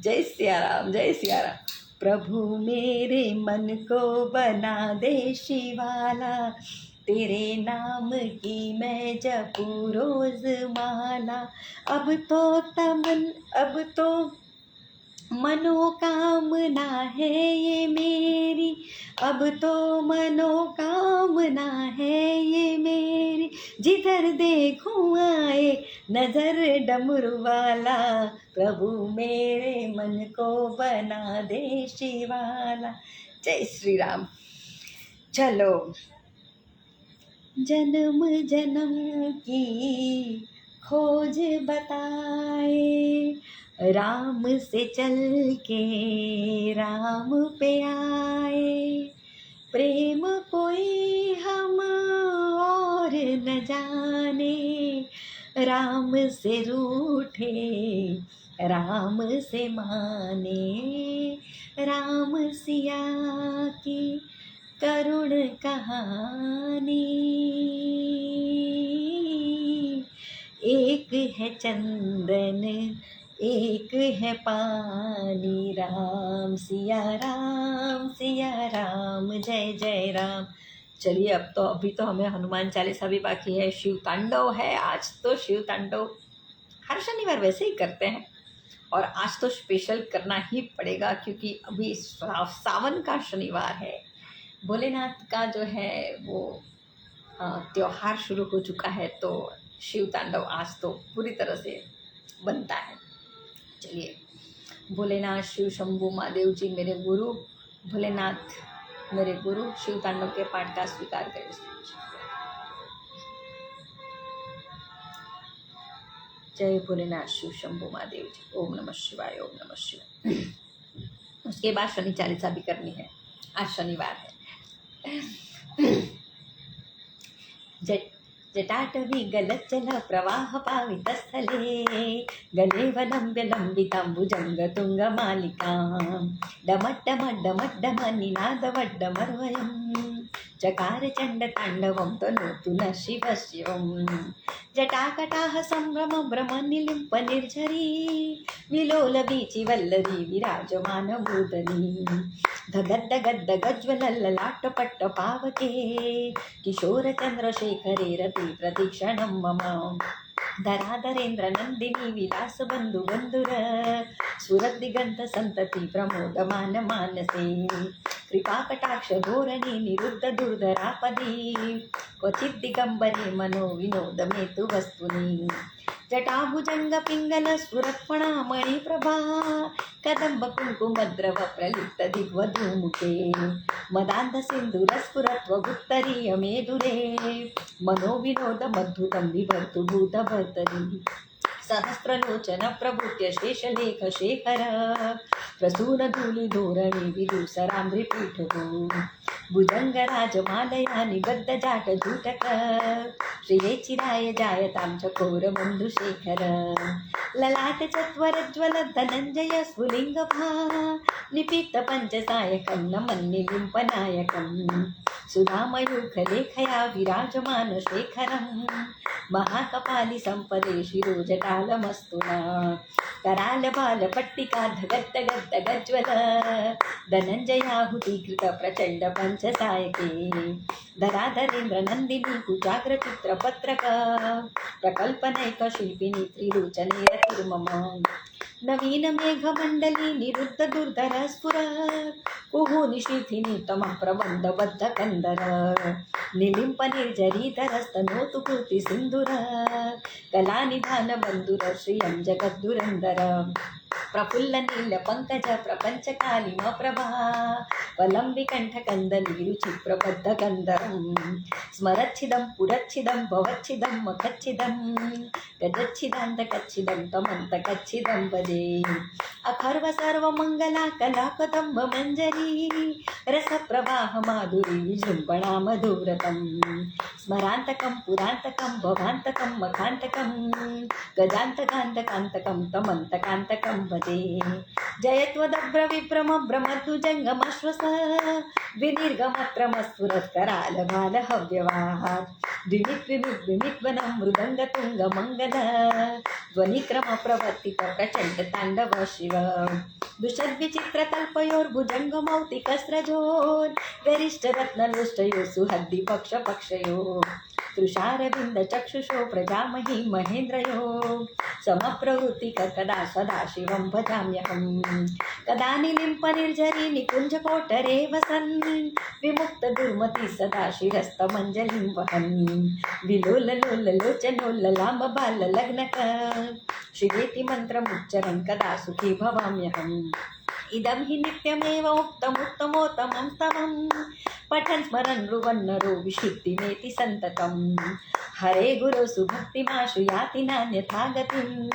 जय सिया राम, जय सिया राम। प्रभु मेरे मन को बना दे शिवाला, तेरे नाम की मैं जपू रोज माला। अब तो मनोकामना है ये मेरी, अब तो मनोकामना है ये मेरी, जिधर देखूं आए नजर डमरू वाला। प्रभु मेरे मन को बना दे शिवाला। जय श्री राम। चलो, जन्म जन्म की खोज बताए, राम से चल के राम पे आए, प्रेम कोई हम और न जाने, राम से रूठे राम से माने, राम सिया की करुण कहानी। एक है चंदन एक है पानी, राम सिया राम, जय जय राम। चलिए, अभी तो हमें हनुमान चालीसा भी बाकी है, शिव तांडव है आज, तो शिव तांडव हर शनिवार वैसे ही करते हैं, और आज तो स्पेशल करना ही पड़ेगा क्योंकि अभी सावन का शनिवार है। भोलेनाथ का जो है वो त्योहार शुरू हो चुका है, तो शिव तांडव आज तो पूरी तरह से बनता है। चलिए, भोलेनाथ शिव शंभू महादेव जी मेरे गुरु, भोलेनाथ मेरे गुरु, शिव तांडव के पाठ का स्वीकार करें। जय भोलेनाथ शिव शंभू महादेव जी। ओम नमः शिवाय, ओम नमः शिवाय। उसके बाद शनि चालीसा भी करनी है, आज शनिवार है। जटाटवी गलच्चल प्रवाह पावित स्थले, गले वलंब्य लंबिताम्बुजंगतुंगमालिकां, डमड्डमड्डमड्डम निनादवड्डमर्वयम्, चकार चण्डताण्डवं तनोतु नः शिवः शिवम्। जटाकटाः सम्भ्रम भ्रम निलिम्प निर्झरी, विलोलवीचि वल्लरी विराजमानभूतनी, धगद्दगद्द गज्ज्वलल्ललाटपट्ट पावके, किशोरचन्द्रशेखरे रति प्रतीक्षणं मम, धराधरेन्द्र नन्दिनी विलास बन्धु बन्धुर, सुरदिगन्त सन्तति प्रमोदमान मानसे, कृपाकटाक्ष धोरणी निरुद्ध दुर्धरापदी, क्वचित् दिगम्बरे मनो विनोद मेतु वस्तुनि, जटाभुजंग पिंगल स्फुरत्फणा मणिप्रभा, कदम्ब कुङ्कुमद्रव प्रलिप्त दिग्वधूमुखे, मदान्ध सिन्धुरस्फुरत्वगुत्तरीय मेदुरे, मनोविनोद मद्भुतं बिभर्तु भूतभर्तरि, सहस्रलोचन प्रभृत्य शेषलेख शेखर, प्रसून धूलि धोरणी विदुसराम्भ्रिपीठभू, भुजंगराजमालया निबद्ध जाट झूटक, श्रिये चिराय जायतां चकोर बन्धुशेखर, ललाट चत्वरज्वल धनञ्जय स्फुलिङ्गभा, निपीत पञ्चसायकं नमन्निलिम्पनायकम्, सुधामयूखलेखया विराजमान शेखरम्, महाकपालि सम्पदे शिरोजटालमस्तु नः, कराल बाल पट्टिका धगद्दगद्द गज्ज्वल, धनञ्जयाहुतीकृत प्रचण्ड पञ्चसायके, धराधरेन्द्र नन्दिनी कुचाग्र चित्रपत्रक, प्रकल्पनैक शिल्पिनी त्रिलोचने रतिर्मम, नवीन मेघमण्डली निरुद्ध दुर्धर स्फुर, कुहू निशीथिनी तमः प्रबन्ध बद्ध कंदर, निलिम्प निर्जरीधरस्तनोतु पूर्ति सिन्धुर, कलानिधान बन्धुर श्रियं जगद्दुरन्दर, प्रफुल्ल नील पंकज प्रपंच कालिम प्रभा, वलंबिकंठ कंदली रुचि प्रबद्ध कंदरम, स्मरच्छिदं पुरच्छिदं भवच्छिदं मखच्छिदं, गजच्छिदान्त कच्छिदं तमन्त कच्छिदं भजे, अखर्व सर्व मंगला कला कदम्ब मंजरी, रस प्रवाह माधुरी विजृंभणा मधुरतम, स्मरांतकं पुरांतकं भवांतकं मखांतकं, गजांतकांतकांतकं तमंतकांतकं भजे, जयत्वदभ्र विभ्रम भ्रमद्भुजङ्गमश्वस, विनिर्गमत्रमस्फुरत्कराल बाल हव्यवाहात्, द्विमिद्वनं मृदङ्गतुङ्ग मंगल, ध्वनिक्रम प्रवर्तित प्रचण्ड ताण्डव शिव, दुषद्विचित्रतल्पयोर्भुजङ्गमौक्तिकस्रजोर्, गरिष्ठ रत्नलोष्टयो सुहद्दि पक्ष पक्षयो, तृषारविन्द चक्षुषो प्रजामहि महेन्द्रयो, समप्रवृत्ति कदा सदा शिवं भजाम्यहं, कदा निलिम्प निर्झरी निकुञ्ज कोटरे वसन्, विमुक्त दुर्मति सदा शिरस्तमञ्जलिं वहन्, विलोल लोल लोचनोल्ललाम बाल लग्नक, शिवेति मन्त्रमुच्चरन् कदा सुखी भवाम्यहम्, इदं हि नित्यमेव उक्तमुत्तमोत्तमं स्तवं, पठन् स्मरन् रुवन्नरो विशुद्धिमेति सन्ततम्, हरे गुरो सुभक्तिमाशु याति नान्यथा गतिं,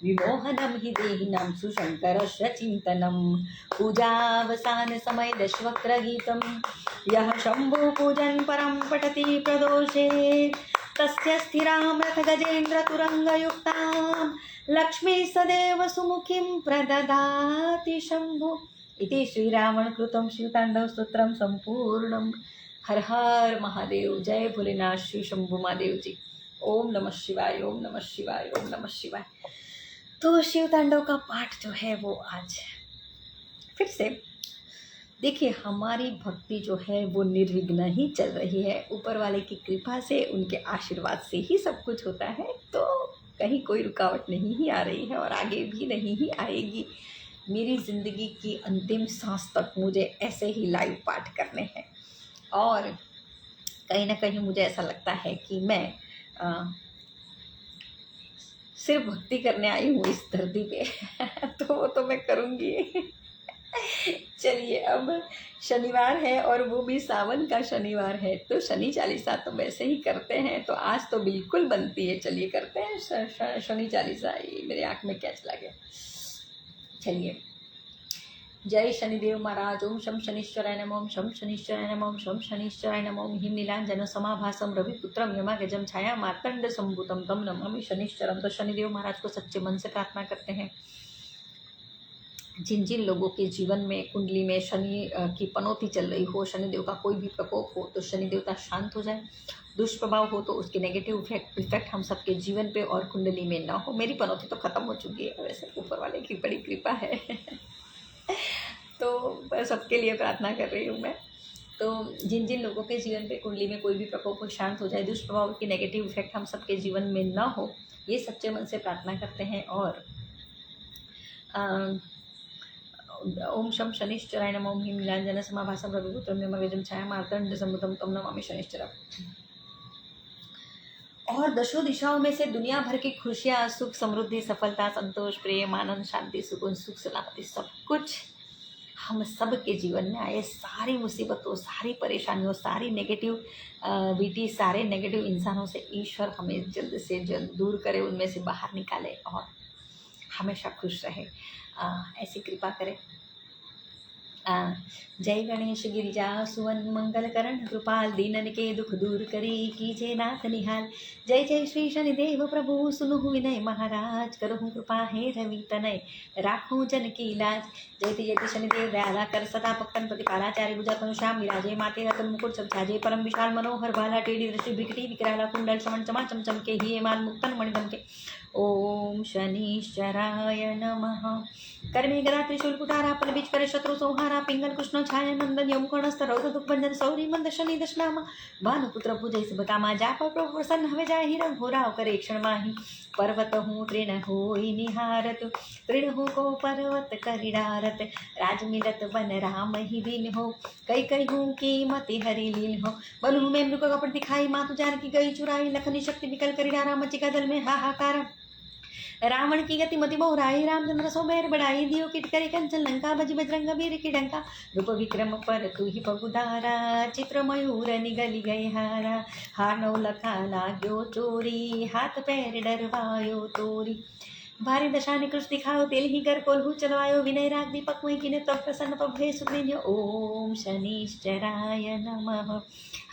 विमोहनं हि देहिनां सुशङ्करस्य चिन्तनं, पूजावसान समय दशवक्त्रगीतं, यः शम्भु पूजन् परं पठति प्रदोषे, तस्य स्थिरां रथ गजेन्द्र तुरङ्गयुक्तां, लक्ष्मी सदैव सुमुखीं प्रददाति शम्भु। इति श्रीरावणकृतं शिवताण्डव स्तोत्रं संपूर्णं। हर हर महादेव। जय भोलेनाथ शिव शंभू महादेव जी। ओम नमः शिवाय, ओम नमः शिवाय, ओम नमः शिवाय। तो शिव तांडव का पाठ जो है वो आज फिर से देखिए, हमारी भक्ति जो है वो निर्विघ्न ही चल रही है। ऊपर वाले की कृपा से, उनके आशीर्वाद से ही सब कुछ होता है। तो कहीं कोई रुकावट नहीं ही आ रही है और आगे भी नहीं ही आएगी। मेरी ज़िंदगी की अंतिम सांस तक मुझे ऐसे ही लाइव पाठ करने हैं और कहीं ना कहीं मुझे ऐसा लगता है कि मैं सिर्फ भक्ति करने आई हूँ इस धरती पे तो वो तो मैं करूँगी। चलिए, अब शनिवार है और वो भी सावन का शनिवार है, तो शनि चालीसा तो वैसे ही करते हैं, तो आज तो बिल्कुल बनती है। चलिए करते हैं शनि चालीसा। ये मेरे आँख में क्या चला गया। चलिए, जय शनिदेव महाराज। ओम शम शनिश्चराय नमः। ओम शम शनिश्चराय नमः। ओम शम शनिश्चराय नमः। ओम हिम नीलांजन समाभासम रविपुत्रम यमागजम छाया मार्तंड संभूतम तम नमामि शनिश्चरम। तो शनिदेव महाराज को सच्चे मन से प्रार्थना करते हैं। जिन जिन लोगों के जीवन में कुंडली में शनि की पनौती चल रही हो, शनिदेव का कोई भी प्रकोप हो, तो शनि देवता शांत हो जाए। दुष्प्रभाव हो तो उसके नेगेटिव इफेक्ट हम सबके जीवन पे और कुंडली में ना हो। मेरी पनौती तो खत्म हो चुकी है, वैसे ऊपर वाले की बड़ी कृपा है तो सबके लिए प्रार्थना कर रही हूँ मैं। तो जिन जिन लोगों के जीवन पे कुंडली में कोई भी प्रकोप हो शांत हो जाए, दुष्प्रभाव की नेगेटिव इफेक्ट हम सबके जीवन में ना हो, ये सच्चे मन से प्रार्थना करते हैं। और ओम शम शनिश्चराय नमः। ओम हिम नीलांजन समाभासम रविपुत्रम यमागजम छाया मार्तंड संभूतम तम नमामि शनिश्चरम। और दशों दिशाओं में से दुनिया भर की खुशियाँ, सुख, समृद्धि, सफलता, संतोष, प्रेम, आनंद, शांति, सुकून, सुख सलामती, सब कुछ हम सब के जीवन में आए। सारी मुसीबतों, सारी परेशानियों, सारी नेगेटिविटी, सारे नेगेटिव इंसानों से ईश्वर हमें जल्द से जल्द दूर करे, उनमें से बाहर निकाले और हमेशा खुश रहे, ऐसी कृपा करे। जय गणेश गिरिजा सुवन मंगल करण कृपाल दीनन के दुख दूर करी कीजे नाथ निहाल। जय जय श्री शनिदेव प्रभु सुनु विनय महाराज करहु कृपा हे रवि तनय राखो जन की लाज। जयति जयति शनिदेव दयाला कर सदा भक्तन प्रतिपालाचार्य भुजा तनु श्याम विराजे माते रतन मुकुट सब छाजे परम विशाल मनोहर भाला टेढ़ी दृष्टि विकटी विकराला कुंडल श्रवण चमा चमचम के ही माल मुक्तन मणिदम के। ओम शनिश्चराय नमः। कर्मे गदा त्रिशूल कुटारा पल बीच करे शत्रु संहारा पिंगल कृष्ण छाया नंदन यम कर्णस्थ रौद्र दुखभंजन सौरी मंद शनि दशनामा भानुपुत्र पूजय सुभकामा जा पर प्रभु प्रसन्न हवे जाहि रंग हो राव करे क्षण माही। पर्वत हूँ तृण होई निहारत तृण हो को पर्वत करिडारत राज मिलत बन राम ही दिन हो कई कई हूँ की मति हरि लीन हो। बनु में मृग कपट दिखाई मातु जानकी गई चुराई लखनी शक्ति निकल करिडारा मचिका दल में हाहाकार। रावण की गति मति मोहराई रामचंद्र सो बैर बढ़ाई दियो किट करे कंचन लंका बजी बजरंग वीर की डंका। रूप विक्रम पर तू ही पगुदारा चित्र मयूर निगली गए हारा। हारनौ लखा लाग्यो चोरी हाथ पैर डरवायो तोरी। भारी दशा निकृष्ट दिखाओ तेल ही कर कोल्हू चलवायो विनय राग दीपक वही किने तब प्रसन्न पब भय सुखदिन्य। ओम शनिश्चराय नमः।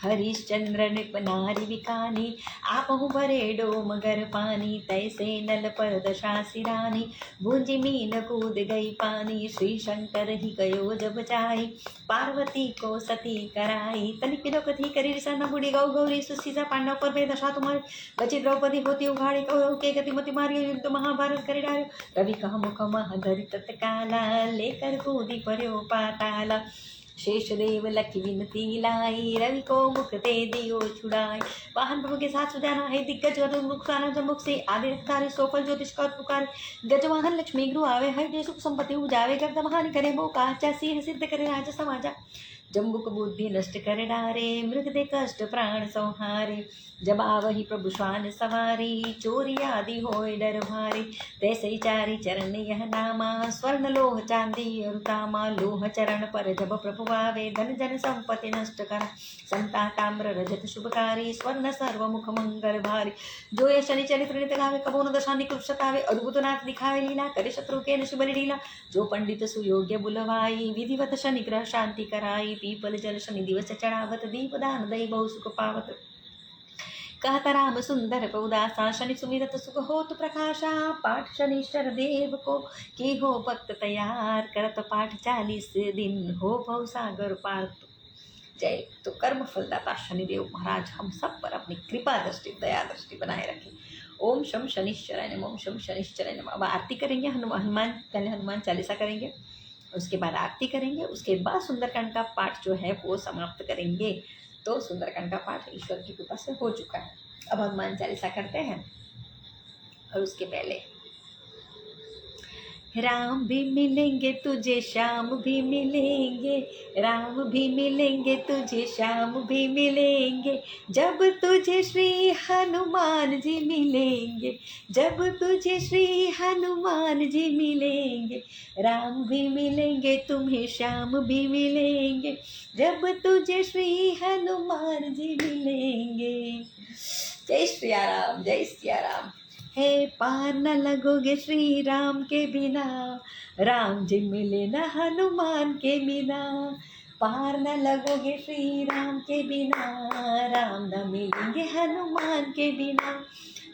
हरिश्चंद्र नृप नारी विकानी आपहु भरे डोम गर पानी तैसे नल पर दशा सिरानी भूंजी मीन कूद गई पानी। श्री शंकर ही गयो जब जाई पार्वती को सती कराई। तनिक विलोकती करी रिसा बुढ़ी गौ गौरी सुशीसा पांडव पर वे दशा तुम्हारी बची द्रौपदी होती उघाड़ी कहो के गति मति मारियो युद्ध महाभारत करे डार्यो। रवि कह मुख महधरि तत्काला लेकर कूदी पर्यो पाताला। शेष देव लखी विनती लाई रवि को मुख ते दियो छुड़ाई। वाहन प्रभु के साथ सुजाना है दिग्गज मुखाना जमुख से आदि रफ्तारे सोफल ज्योतिष कर पुकार। गजवाहन लक्ष्मी गृह आवे है जो सुख संपत्ति उजावे कर महानि करे वो काचा सिंह सिद्ध करे राज समाजा। जम्बुक बुद्धि नष्ट कर डारे मृग दे कष्ट प्राण संहारे। जब आवही प्रभु श्वान सवारी चोरी आदि होय डर भारी। तैसे चारि चरण यह नामा स्वर्ण लोह चांदी और तामा। लोह चरण पर जब प्रभु आवे धन जन संपत्ति नष्ट करा। संता ताम्र रजत शुभकारी स्वर्ण सर्व मुख मंगल भारी। जो ये शनि चरित्र नित गावे कबो न दशा निकृष्ट आवे। अद्भुत नाथ दिखावे लीला करे शत्रु के नशि बलि लीला। जो पंडित सुयोग्य बुलवाई विधिवत शनि ग्रह शांति कराई। पीपल जल शनि दिवस चढ़ावत दीप दान दई बहु सुख पावत। कहत राम सुंदर पौदासा शनि सुमिरत सुख होत प्रकाशा। पाठ शनिश्चर देव को की हो भक्त तैयार करत पाठ 40 दिन हो भव सागर पार। जय। तो कर्म फलदाता शनिदेव महाराज हम सब पर अपनी कृपा दृष्टि दया दृष्टि बनाए रखें। ओम शम शनिश्चराय नमः। ओम शम शनिश्चराय नमः। अब आरती करेंगे हनुमान, पहले हनुमान चालीसा करेंगे, उसके बाद आरती करेंगे, उसके बाद सुंदरकांड का पाठ जो है वो समाप्त करेंगे। तो सुंदरकांड का पाठ ईश्वर की कृपा से हो चुका है। अब हनुमान चालीसा करते हैं। और उसके पहले राम भी मिलेंगे तुझे, श्याम भी मिलेंगे, राम भी मिलेंगे तुझे, श्याम भी मिलेंगे, जब तुझे श्री हनुमान जी मिलेंगे, जब तुझे श्री हनुमान जी मिलेंगे, राम भी मिलेंगे तुम्हें, श्याम भी मिलेंगे, जब तुझे श्री हनुमान जी मिलेंगे। जय श्री राम, जय श्री राम। हे पार न लगोगे श्री राम के बिना, राम जी मिले न हनुमान के बिना, पार न लगोगे श्री राम के बिना, राम न मिलेंगे हनुमान के बिना,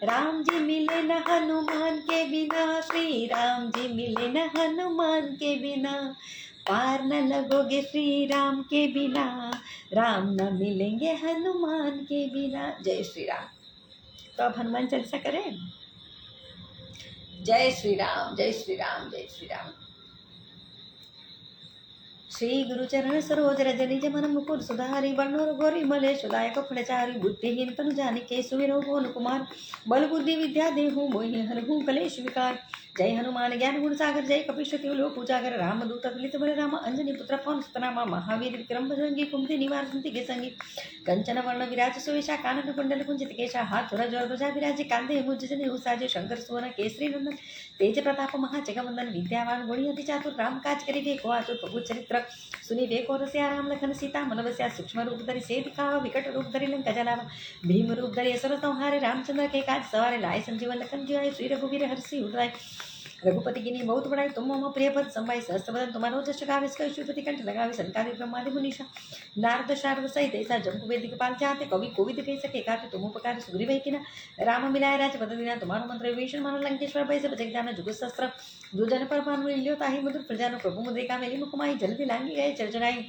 राम जी मिले न हनुमान के बिना, श्री राम जी मिले न हनुमान के बिना, पार न लगोगे श्री राम के बिना, राम न मिलेंगे हनुमान के बिना। जय श्री राम। तो अब हनुमान चालीसा करें। जय श्री राम, जय श्री राम, जय श्री राम। श्री गुरुचरण सरोज रज निज मन मुकुर सुधारी, बरनोर गोरी मलेश दायक फलचारी, बुद्धिहीन तनु जानिके सुमिरौ पवन कुमार, बल बुद्धि विद्या देहु मोहि हरहु कलेश विकार। जय हनुमान ज्ञान गुण सागर, जय कपीशति लोक उजागर, राम दूत तुलित बल राम अंजनी पुत्र पवन सुत नामा, महावीर विक्रम बजरंगी कुमति निवार सुमति के संगी, कंचन वर्ण विराज सुवेशा, कानन कुंडल कुंजित केशा, हाथ धरा जोर ध्वजा विराजे, कांधे मुज जने उसाजे, शंकर सुवन केसरी नंदन, तेज प्रताप महाजगवंदन, विद्यावान गुणी अति चातुर, राम काज करिबे को आतुर, प्रभु चरित्र सुनिबे को रसिया, राम लखन सीता मन बसिया, सूक्ष्म रूप धरि से दिखावा, विकट रूप धरि लंका जलावा, भीम रूप धरि असुर संहारे, रामचंद्र के काज सवारे, लाए संजीवन लखन जियाए, श्री रघुवीर हर्षि उठाए, रघुपति की बहुत बड़ाई, तुम मम प्रिय पद संभाई, सहस्त्र बदन तुम्हारो जस्ट गावे, श्रीपति कंठ लगावे, संकारि ब्रह्मादि मुनीषा, नारद शारद सहित ऐसा जम्बु वेद पाल जाते, कवि कोविद कह सके काते, तुम उपकार सुग्रीव किना, राम मिलाए राजपद दीना, तुम्हारो मंत्र विभीषण मानो लंकेश्वर भय सब जग जाना, जुग सहस्त्र दुर्जन पर भानु लियो ताहि मधुर प्रजानो, प्रभु मुद्रिका मेली मुकुमाई, जल्दी लांगी गए चरचराई,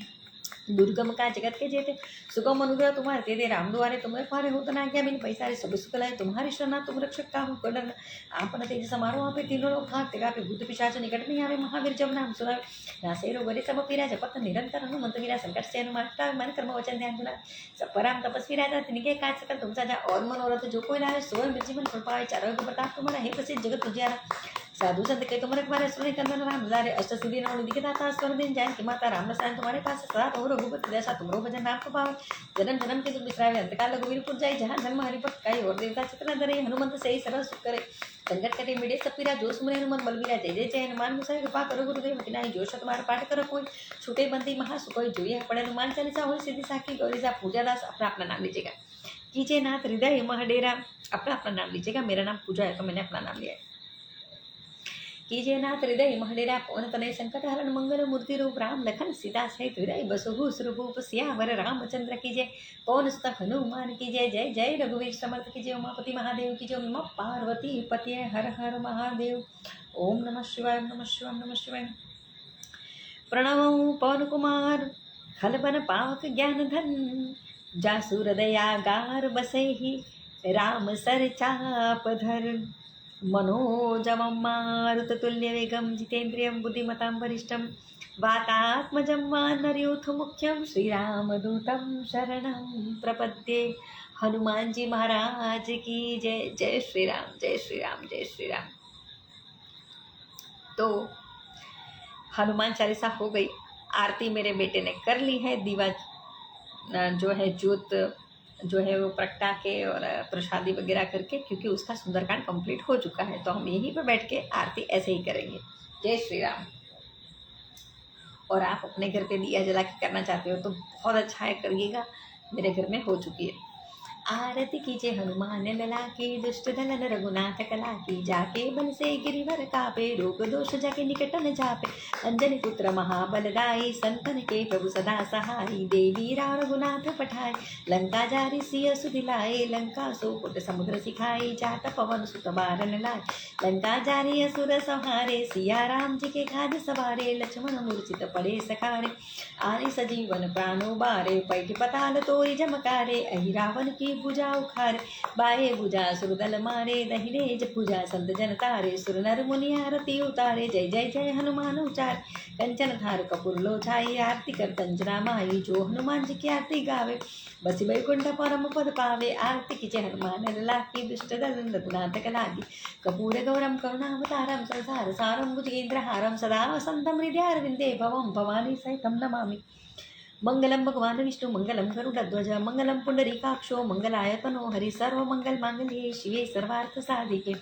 दुर्गम का जगत के जेते, सुगम अनुग्रह तुम्हारे तेरे, राम द्वारे तुम रखवारे हो, तना क्या बिन पैसारे सब सुख लाए, तुम्हारी शरणा तुम रक्षक का हो करन, आपन तेज समारोह आप तीनों लोग भागते गाते, भूत पिशाच निकट नहीं आवे, महावीर जब नाम सुनावे, नासे रोग बरे सब पीरा, जपत निरंतर हनुमंत वीरा, संकट से हनुमान मन कर्म वचन ध्यान सुना, सब पराम तपस्वी राजा तिनके काज सकल तुम साजा, और मनोरथ जो कोई लावे, सोए जीवन फल पाए, चारों प्रताप तुम्हारा हे प्रसिद्ध जगत तुझियारा, साधु संत के तुम रखवारे, सुने कंदन राम दुलारे, अष्ट सिद्धि नौ निधि के दाता, स्वर दिन जान की माता, राम रसायन तुम्हारे पास सदा हो, रघुपति जैसा तुमरो भजन राम को पावे, जन्म जन्म के तुम बिसरावे, अंतकाल रघुवीरपुर जाई, जहाँ जन्म हरिभक्त काई, और देवता चित्र धरे, हनुमंत से ही सरल सुख करे, संकट कटे मिटे सब पीरा, जो सुमरे हनुमान बलबीरा, जय जय जय हनुमान गोसाई, कृपा करो गुरुदेव की नाई, जो शतबार पाठ करो कोई, छूटे बंदी महासुकोई, जो यह पढ़े हनुमान चालीसा हो, सिद्धि साखी गौरी सा, पूजा दास। अपना अपना नाम लीजिएगा, कीजिए नाथ हृदय महडेरा, अपना अपना नाम लीजिएगा, मेरा नाम पूजा है तो मैंने अपना नाम लिया है। कीजिए नाथ हृदय महडेरा, पवन तनय संकट हरण, मंगल मूर्ति रूप राम लखन सीता सहित हृदय बसहु सुरभूप, सियावर रामचंद्र की जय, पवन सुत हनुमान की जय, जय जय रघुवीर समर्थ की जय, उमापति महादेव की जय, उमा पार्वती पति हर हर महादेव। ओम नमः शिवाय, ओम नमः शिवाय, ओम नमः शिवाय। प्रणव पवन कुमार खलबन पावक ज्ञान धन, जासु हृदयागार बसहि, राम सर चाप धर, मनोजवं मारुततुल्यवेगं, जितेन्द्रियं बुद्धिमतां वरिष्ठं, वातात्मजं वानरयूथमुख्यं, श्रीरामदूतं शरणं प्रपद्ये। हनुमान जी महाराज की जय। जय श्री राम, जय श्री राम, जय श्री राम। तो हनुमान चालीसा हो गई, आरती मेरे बेटे ने कर ली है, दीवा जो है ज्योत जो है वो प्रगटा के और प्रसादी वगैरह करके, क्योंकि उसका सुंदरकांड कंप्लीट हो चुका है, तो हम यहीं पर बैठ के आरती ऐसे ही करेंगे। जय श्री राम। और आप अपने घर पे दिया जला के करना चाहते हो तो बहुत अच्छा है, करिएगा। मेरे घर में हो चुकी है। आरती कीजिए हनुमान लला की, दुष्ट दलन रघुनाथ कला की, जाके बल से गिरिवर कापे, रोग दोष जाके निकट न जापे, अंजनी पुत्र महाबलदाई, संतन के प्रभु सदा सहाई, देवी राम रघुनाथ पठाई, लंका जारी सिय सुदिलाए, लंका सोपुट समुद्र सिखाई, जात पवन सुत बारन लाए, लंका जारी असुर संहारे, सिया राम जी के काज सवारे, लक्ष्मण मूर्छित पड़े सखारे, आरी सजीवन प्राणो बारे, पैठ पताल तोरी जमकारे, अहि रावण की भुजा उखारे, बाए भुजा सुरदल मारे, दहिने ज भुजा संत जन तारे, सुर नर मुनि आरती उतारे, जय जय जय हनुमान उचार, कंचन थार कपूर लो छाई, आरती कर कंचना माई, जो हनुमान जी की आरती गावे, बसी बैकुंठ परम पद पावे, आरती कीजे हनुमान लाकी, दुष्ट दंड पुनातक लागी, कपूर गौरम करुणावतारम, संसार सारम भुजगेन्द्रहारम, सदा वसंतम हृदयारविंदे भवम भवानी सहितं नमामि। मंगलम भगवान विष्णु मंगलम गरुड़ध्वज मंगलम पुंडरीकाक्षो मंगलायतनो हरि सर्वमंगल मांगल्ये शिवे सर्वार्थ साधिके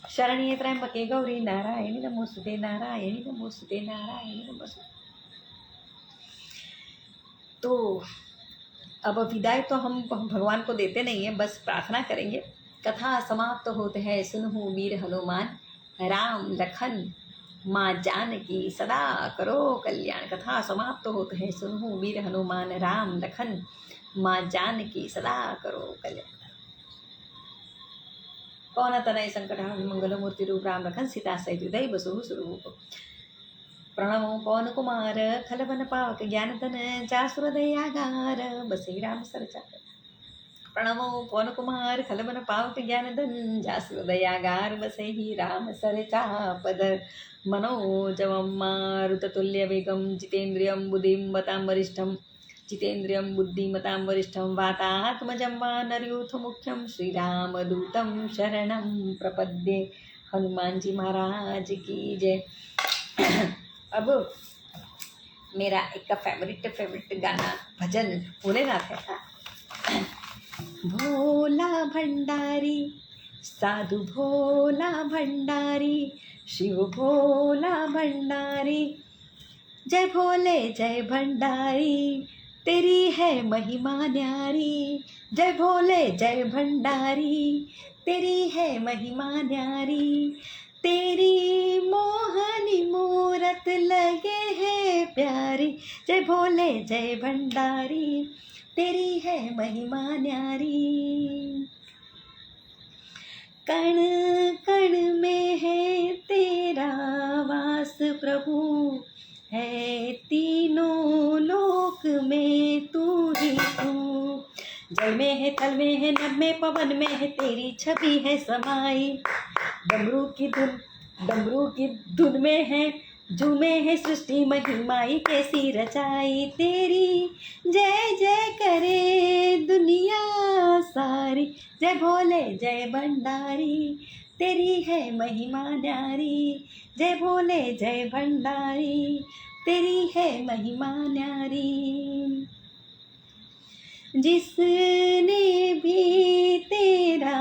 शरण्ये त्र्यंबके गौरी नारायणी नमोस्तुते नारायणी नमोस्तुते नारायणी नमोस्तुते। तो अब विदाई तो हम भगवान को देते नहीं हैं, बस प्रार्थना करेंगे। कथा समाप्त होते हैं, सुनहु वीर हनुमान, राम लखन माँ जानकी सदा करो कल्याण। कथा समाप्त होते हैं, सुनहु वीर हनुमान, राम लखन माँ जानकी सदा करो कल्याण। पवन तनय संकट मंगल मूर्ति रूप, राम लखन सीता सहित हृदय बसु स्वरूप। प्रणमो पवन कुमार, खलबन पावक ज्ञान धन, जासुर दयागार, बसे राम सरचार। प्रणमो पवन कुमार, खलबन पावक ज्ञान धन, जासुर दयागार, बसे ही राम सरचापदर। मनोजवं मारुततुल्य वेगं, जितेन्द्रियं बुद्धिमतां वरिष्ठं, जितेन्द्रियं बुद्धिमतां वरिष्ठं, वातात्मजं वानरयूथ मुख्यं, श्रीरामदूतं शरणं प्रपद्ये। हनुमान जी महाराज की जय। अब मेरा एक फेवरेट गाना भजन भोलेनाथ है। भोला भंडारी साधु भोला भंडारी, शिव भोला भंडारी, जय भोले जय भंडारी, तेरी है महिमा न्यारी, जय भोले जय भंडारी, तेरी है महिमा न्यारी, तेरी मोहनी मूरत लगे है प्यारी, जय भोले जय भंडारी, तेरी है महिमा न्यारी। कण कण में है तेरा वास प्रभु, है तीनों लोक में तू ही तू, जल में है थल में है नभ में पवन में है तेरी छवि है समाई, डमरू की धुन में है झूमे है सृष्टि महिमाई, कैसी रचाई तेरी, जय जय करे दुनिया सारी, जय भोले जय भंडारी, तेरी है महिमा न्यारी, जय भोले जय भंडारी, तेरी है महिमा न्यारी। जिसने भी तेरा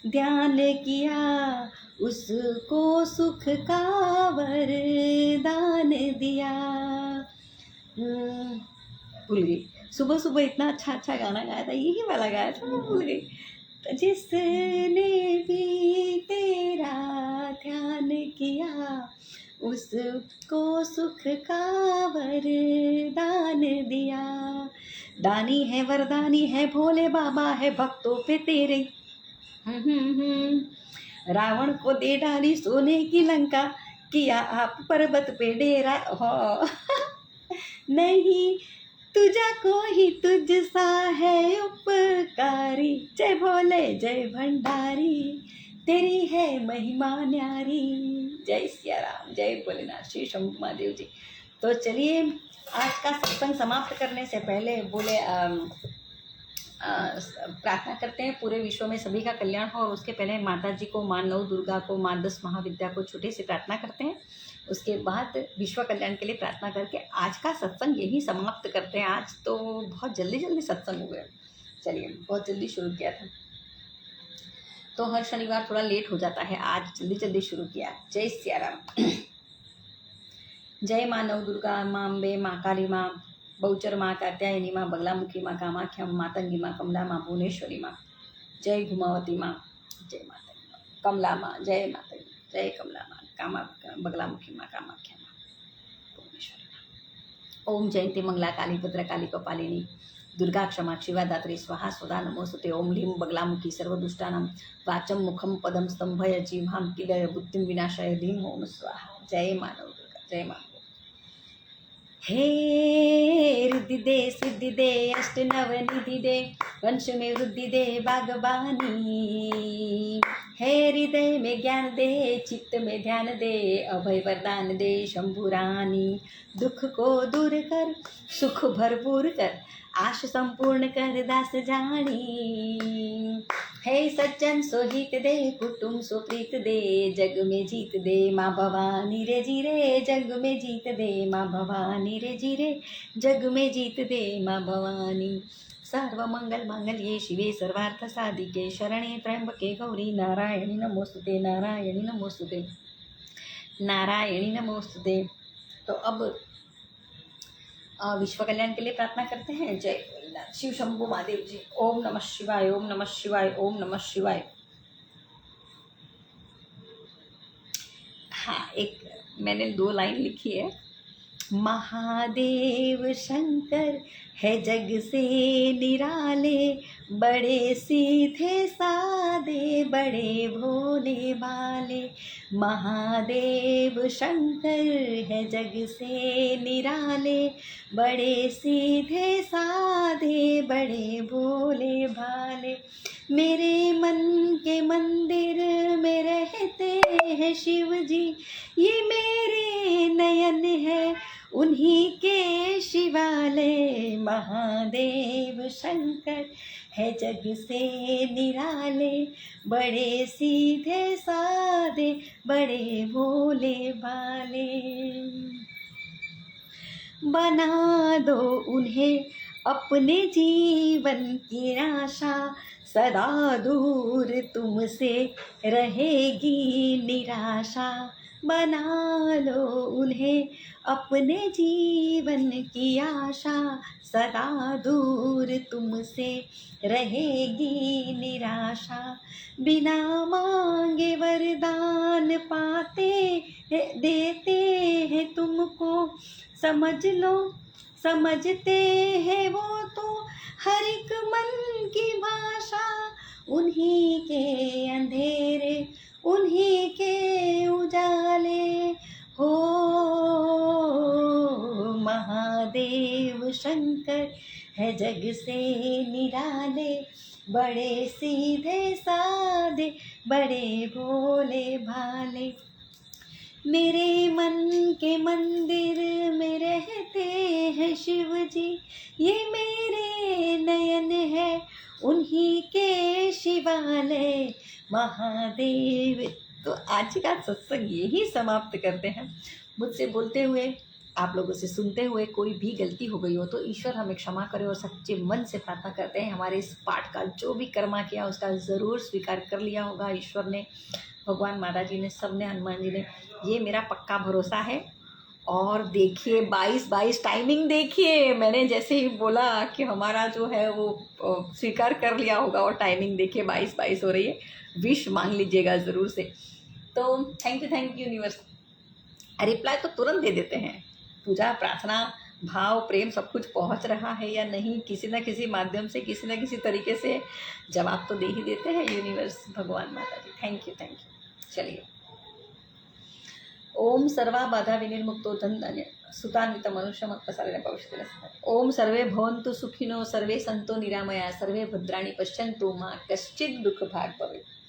ध्यान किया, उसको सुख का वरदान दिया। भूल गई, सुबह सुबह इतना अच्छा गाना गाया था, यही वाला गाया था, मैं भूल गई। तो जिसने भी तेरा ध्यान किया, उसको सुख का वरदान दिया। दानी है वरदानी है भोले बाबा है भक्तों पे तेरे, रावण को दे डाली सोने की लंका, किया आप पर्वत पे डेरा। हो नहीं तुझा कोई तुझ सा है उपकारी, जय भोले जय भंडारी, तेरी है महिमा न्यारी। जय सिया राम, जय भोलेनाथ, श्री शंभु महादेव जी। तो चलिए आज का सत्संग समाप्त करने से पहले बोले प्रार्थना करते हैं पूरे विश्व में सभी का कल्याण हो, और उसके पहले माता जी को, माँ नव दुर्गा को, माँ 10 महाविद्या को छोटे से प्रार्थना करते हैं। उसके बाद विश्व कल्याण के लिए प्रार्थना करके आज का सत्संग यही समाप्त करते हैं। आज तो बहुत जल्दी सत्संग हो गया, चलिए बहुत जल्दी शुरू किया था, तो हर शनिवार थोड़ा लेट हो जाता है, आज जल्दी शुरू किया। जय सिया राम। जय माँ नव दुर्गा, माँ अम्बे, माँ काली, माँ बहुचर, माँ कात्यायनी, माँ बगलामुखी, माँ कामाख्या, मातंगी, माँ कमला, माँ भुवनेश्वरी, माँ जय घुमावती, माँ जय माता, कमला माँ जय माता, जय कमला माँ, कामा बगलामुखी माँ, कामाख्या माँ, भुवनेश्वरी माँ। ओम जयंती मंगला काली भद्रकाली कपालिनी, दुर्गा क्षमा शिवा दात्री स्वाहा स्वदा नमोस्तुते। ओम ह्लीं बगलामुखी सर्वदुष्टानां वाचं मुखं पदं स्तंभय जीवां किलय बुद्धिं विनाशाय ह्लीं ओम स्वाहा। जय मानव दुर्गा, जय मानव। हे रिद्धि दे सिद्धि दे अष्ट नव निधि दे, वंश में वृद्धि दे बागबानी। हे हृदय में ज्ञान दे, चित्त में ध्यान दे, अभय वरदान दे शंभु रानी। दुख को दूर कर, सुख भरपूर कर, आश संपूर्ण कर दास जानी। हे सज्जन सो हित दे, कुटुंब सो प्रीत दे, जग में जीत दे माँ भवानी रे जीरे, जग में जीत दे माँ भवानी रे जीरे, जग में जीत दे माँ भवानी। सर्व मंगल मांगल्ये शिवे सर्वार्थ साधिके, शरणे त्र्यंबके गौरी नारायणी नमोस्तुते, नारायणी नमोस्तुते, नारायणी नमोस्तुते। तो अब विश्व कल्याण के लिए प्रार्थना करते हैं। जय भोलेनाथ। शिव शंभु महादेव जी। ओम नमः शिवाय, ओम नमः शिवाय, ओम नमः शिवाय। हाँ, एक मैंने 2 लाइन लिखी है। महादेव शंकर है जग से निराले, बड़े सीधे सादे बड़े भोले भाले। महादेव शंकर है जग से निराले, बड़े सीधे सादे बड़े भोले भाले। मेरे मन के मंदिर में रहते हैं शिव जी, ये मेरे नयन है उन्हीं के शिवालय। महादेव शंकर है जग से निराले, बड़े सीधे साधे बड़े भोले भाले। बना दो उन्हें अपने जीवन की आशा, सदा दूर तुमसे रहेगी निराशा। बना लो उन्हें अपने जीवन की आशा, सदा दूर तुमसे रहेगी निराशा। बिना मांगे वरदान पाते देते हैं तुमको, समझ लो समझते हैं वो तो हर एक मन की भाषा। उन्हीं के अंधेरे उन्हीं के उजाले हो। महादेव शंकर है जग से निराले, बड़े सीधे साधे बड़े भोले भाले। मेरे मन के मंदिर में रहते हैं शिव जी, ये मेरे नयन है उन्हीं के शिवालय। महादेव। तो आज का सत्संग यही समाप्त करते हैं। मुझसे बोलते हुए, आप लोगों से सुनते हुए कोई भी गलती हो गई हो तो ईश्वर हमें क्षमा करे, और सच्चे मन से प्रार्थना करते हैं हमारे इस पाठ का जो भी कर्मा किया उसका ज़रूर स्वीकार कर लिया होगा ईश्वर ने, भगवान माता जी ने, सब ने, हनुमान जी ने। ये मेरा पक्का भरोसा है। और देखिए 22 टाइमिंग देखिए, मैंने जैसे ही बोला कि हमारा जो है वो स्वीकार कर लिया होगा, और टाइमिंग देखिए 22 हो रही है। विश मांग लीजिएगा ज़रूर से। तो थैंक यू यूनिवर्स। रिप्लाई तो तुरंत दे देते हैं। पूजा प्रार्थना भाव प्रेम सब कुछ पहुंच रहा है या नहीं, किसी न किसी माध्यम से, किसी न किसी तरीके से जवाब तो दे ही देते हैं यूनिवर्स, भगवान माता जी। Thank you. चलिए, ओम सर्वा बाधा विनिर्मुक्तो धन्य सुतान्वित मनुष्य प्रसारण भविष्य। ओम सर्वे भवन्तु सुखिनो, सर्वे सन्तो निरामया, सर्वे भद्राणि पश्यन्तु, मा कश्चित् दुःख भाग् भवेत्।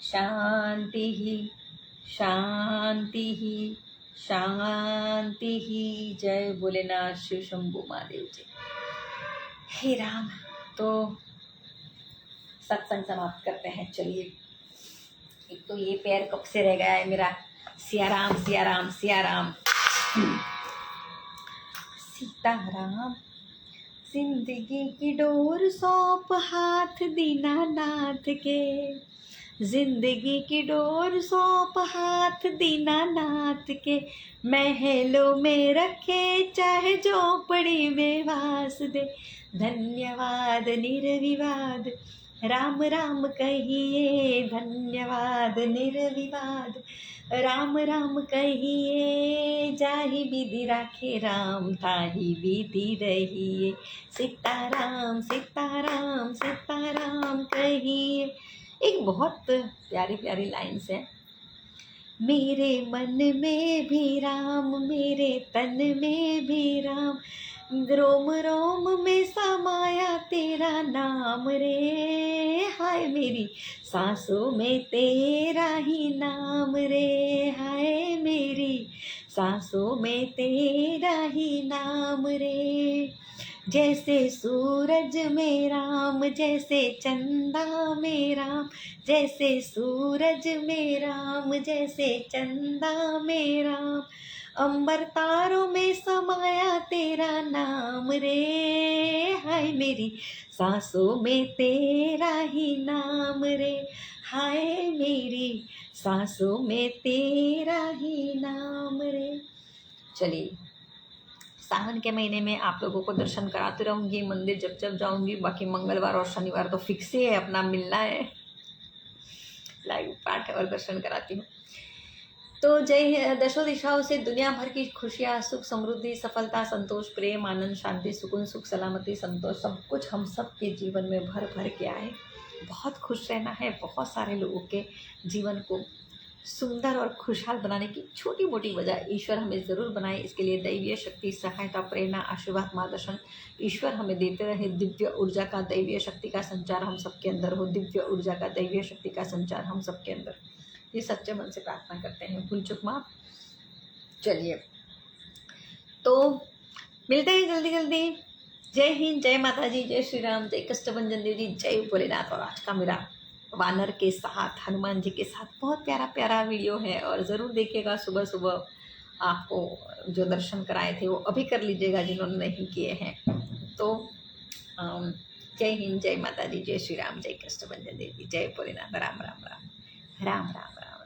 शांति शांति शांति। जय भोलेनाथ। शिव शंभु महादेव जी। हे राम। तो सत्संग समाप्त करते हैं। चलिए, एक तो ये पैर कब से रह गया है मेरा। सियाराम सियाराम सियाराम। सीताराम। जिंदगी की डोर सौंप हाथ दीनानाथ के, जिंदगी की डोर सौंप हाथ दीनानाथ के, महलों में रखे चाहे झोपड़ी में वास दे। धन्यवाद निर्विवाद राम राम कहिए धन्यवाद निर्विवाद, राम राम कहिए जाहि विधि राखे राम, ताहि विधि रहिए, सीताराम सीताराम सीताराम कहिए। एक बहुत प्यारी प्यारी लाइन्स है। मेरे मन में भी राम, मेरे तन में भी राम, रोम रोम में समाया तेरा नाम रे, हाय मेरी सांसों में तेरा ही नाम रे, हाय मेरी सांसों में तेरा ही नाम रे। जैसे सूरज में राम, जैसे चंदा में राम, जैसे सूरज में राम, जैसे चंदा में राम, अंबर तारों में समाया तेरा नाम रे, हाय मेरी सांसों में तेरा ही नाम रे, हाय मेरी सांसों में तेरा ही नाम रे। चलिए, सावन के महीने में आप लोगों को दर्शन कराती रहूंगी, मंदिर जब जब जाऊंगी। बाकी मंगलवार और शनिवार तो फिक्स ही है, अपना मिलना है, लाइव पाठ और दर्शन कराती हूँ। तो जय दशो दिशाओं से दुनिया भर की खुशियाँ, सुख, समृद्धि, सफलता, संतोष, प्रेम, आनंद, शांति, सुकून, सुख, सलामती, संतोष, सब कुछ हम सब के जीवन में भर भर के आए। बहुत खुश रहना है। बहुत सारे लोगों के जीवन को सुंदर और खुशहाल बनाने की छोटी मोटी वजह ईश्वर हमें ज़रूर बनाए। इसके लिए दैवीय शक्ति, सहायता, प्रेरणा, आशीर्वाद, मार्गदर्शन ईश्वर हमें देते रहे। दिव्य ऊर्जा का, दैवीय शक्ति का संचार हम सबके अंदर हो। दिव्य ऊर्जा का, दैवीय शक्ति का संचार हम सबके अंदर, ये सच्चे मन से प्रार्थना करते हैं। भूल चुक माफ। चलिए, तो मिलते हैं जल्दी जल्दी। जय हिंद, जय माता जी, जय श्री राम, जय कष्टभंजन देव जी, जय भोलेनाथ। और आज का मेरा वानर के साथ, हनुमान जी के साथ बहुत प्यारा प्यारा वीडियो है, और ज़रूर देखिएगा। सुबह सुबह आपको जो दर्शन कराए थे वो अभी कर लीजिएगा जिन्होंने नहीं किए हैं। तो जय हिंद, जय माता जी, जय श्री राम, जय कष्टभंजन देव जी, जय भोलेनाथ। राम राम राम राम राम राम।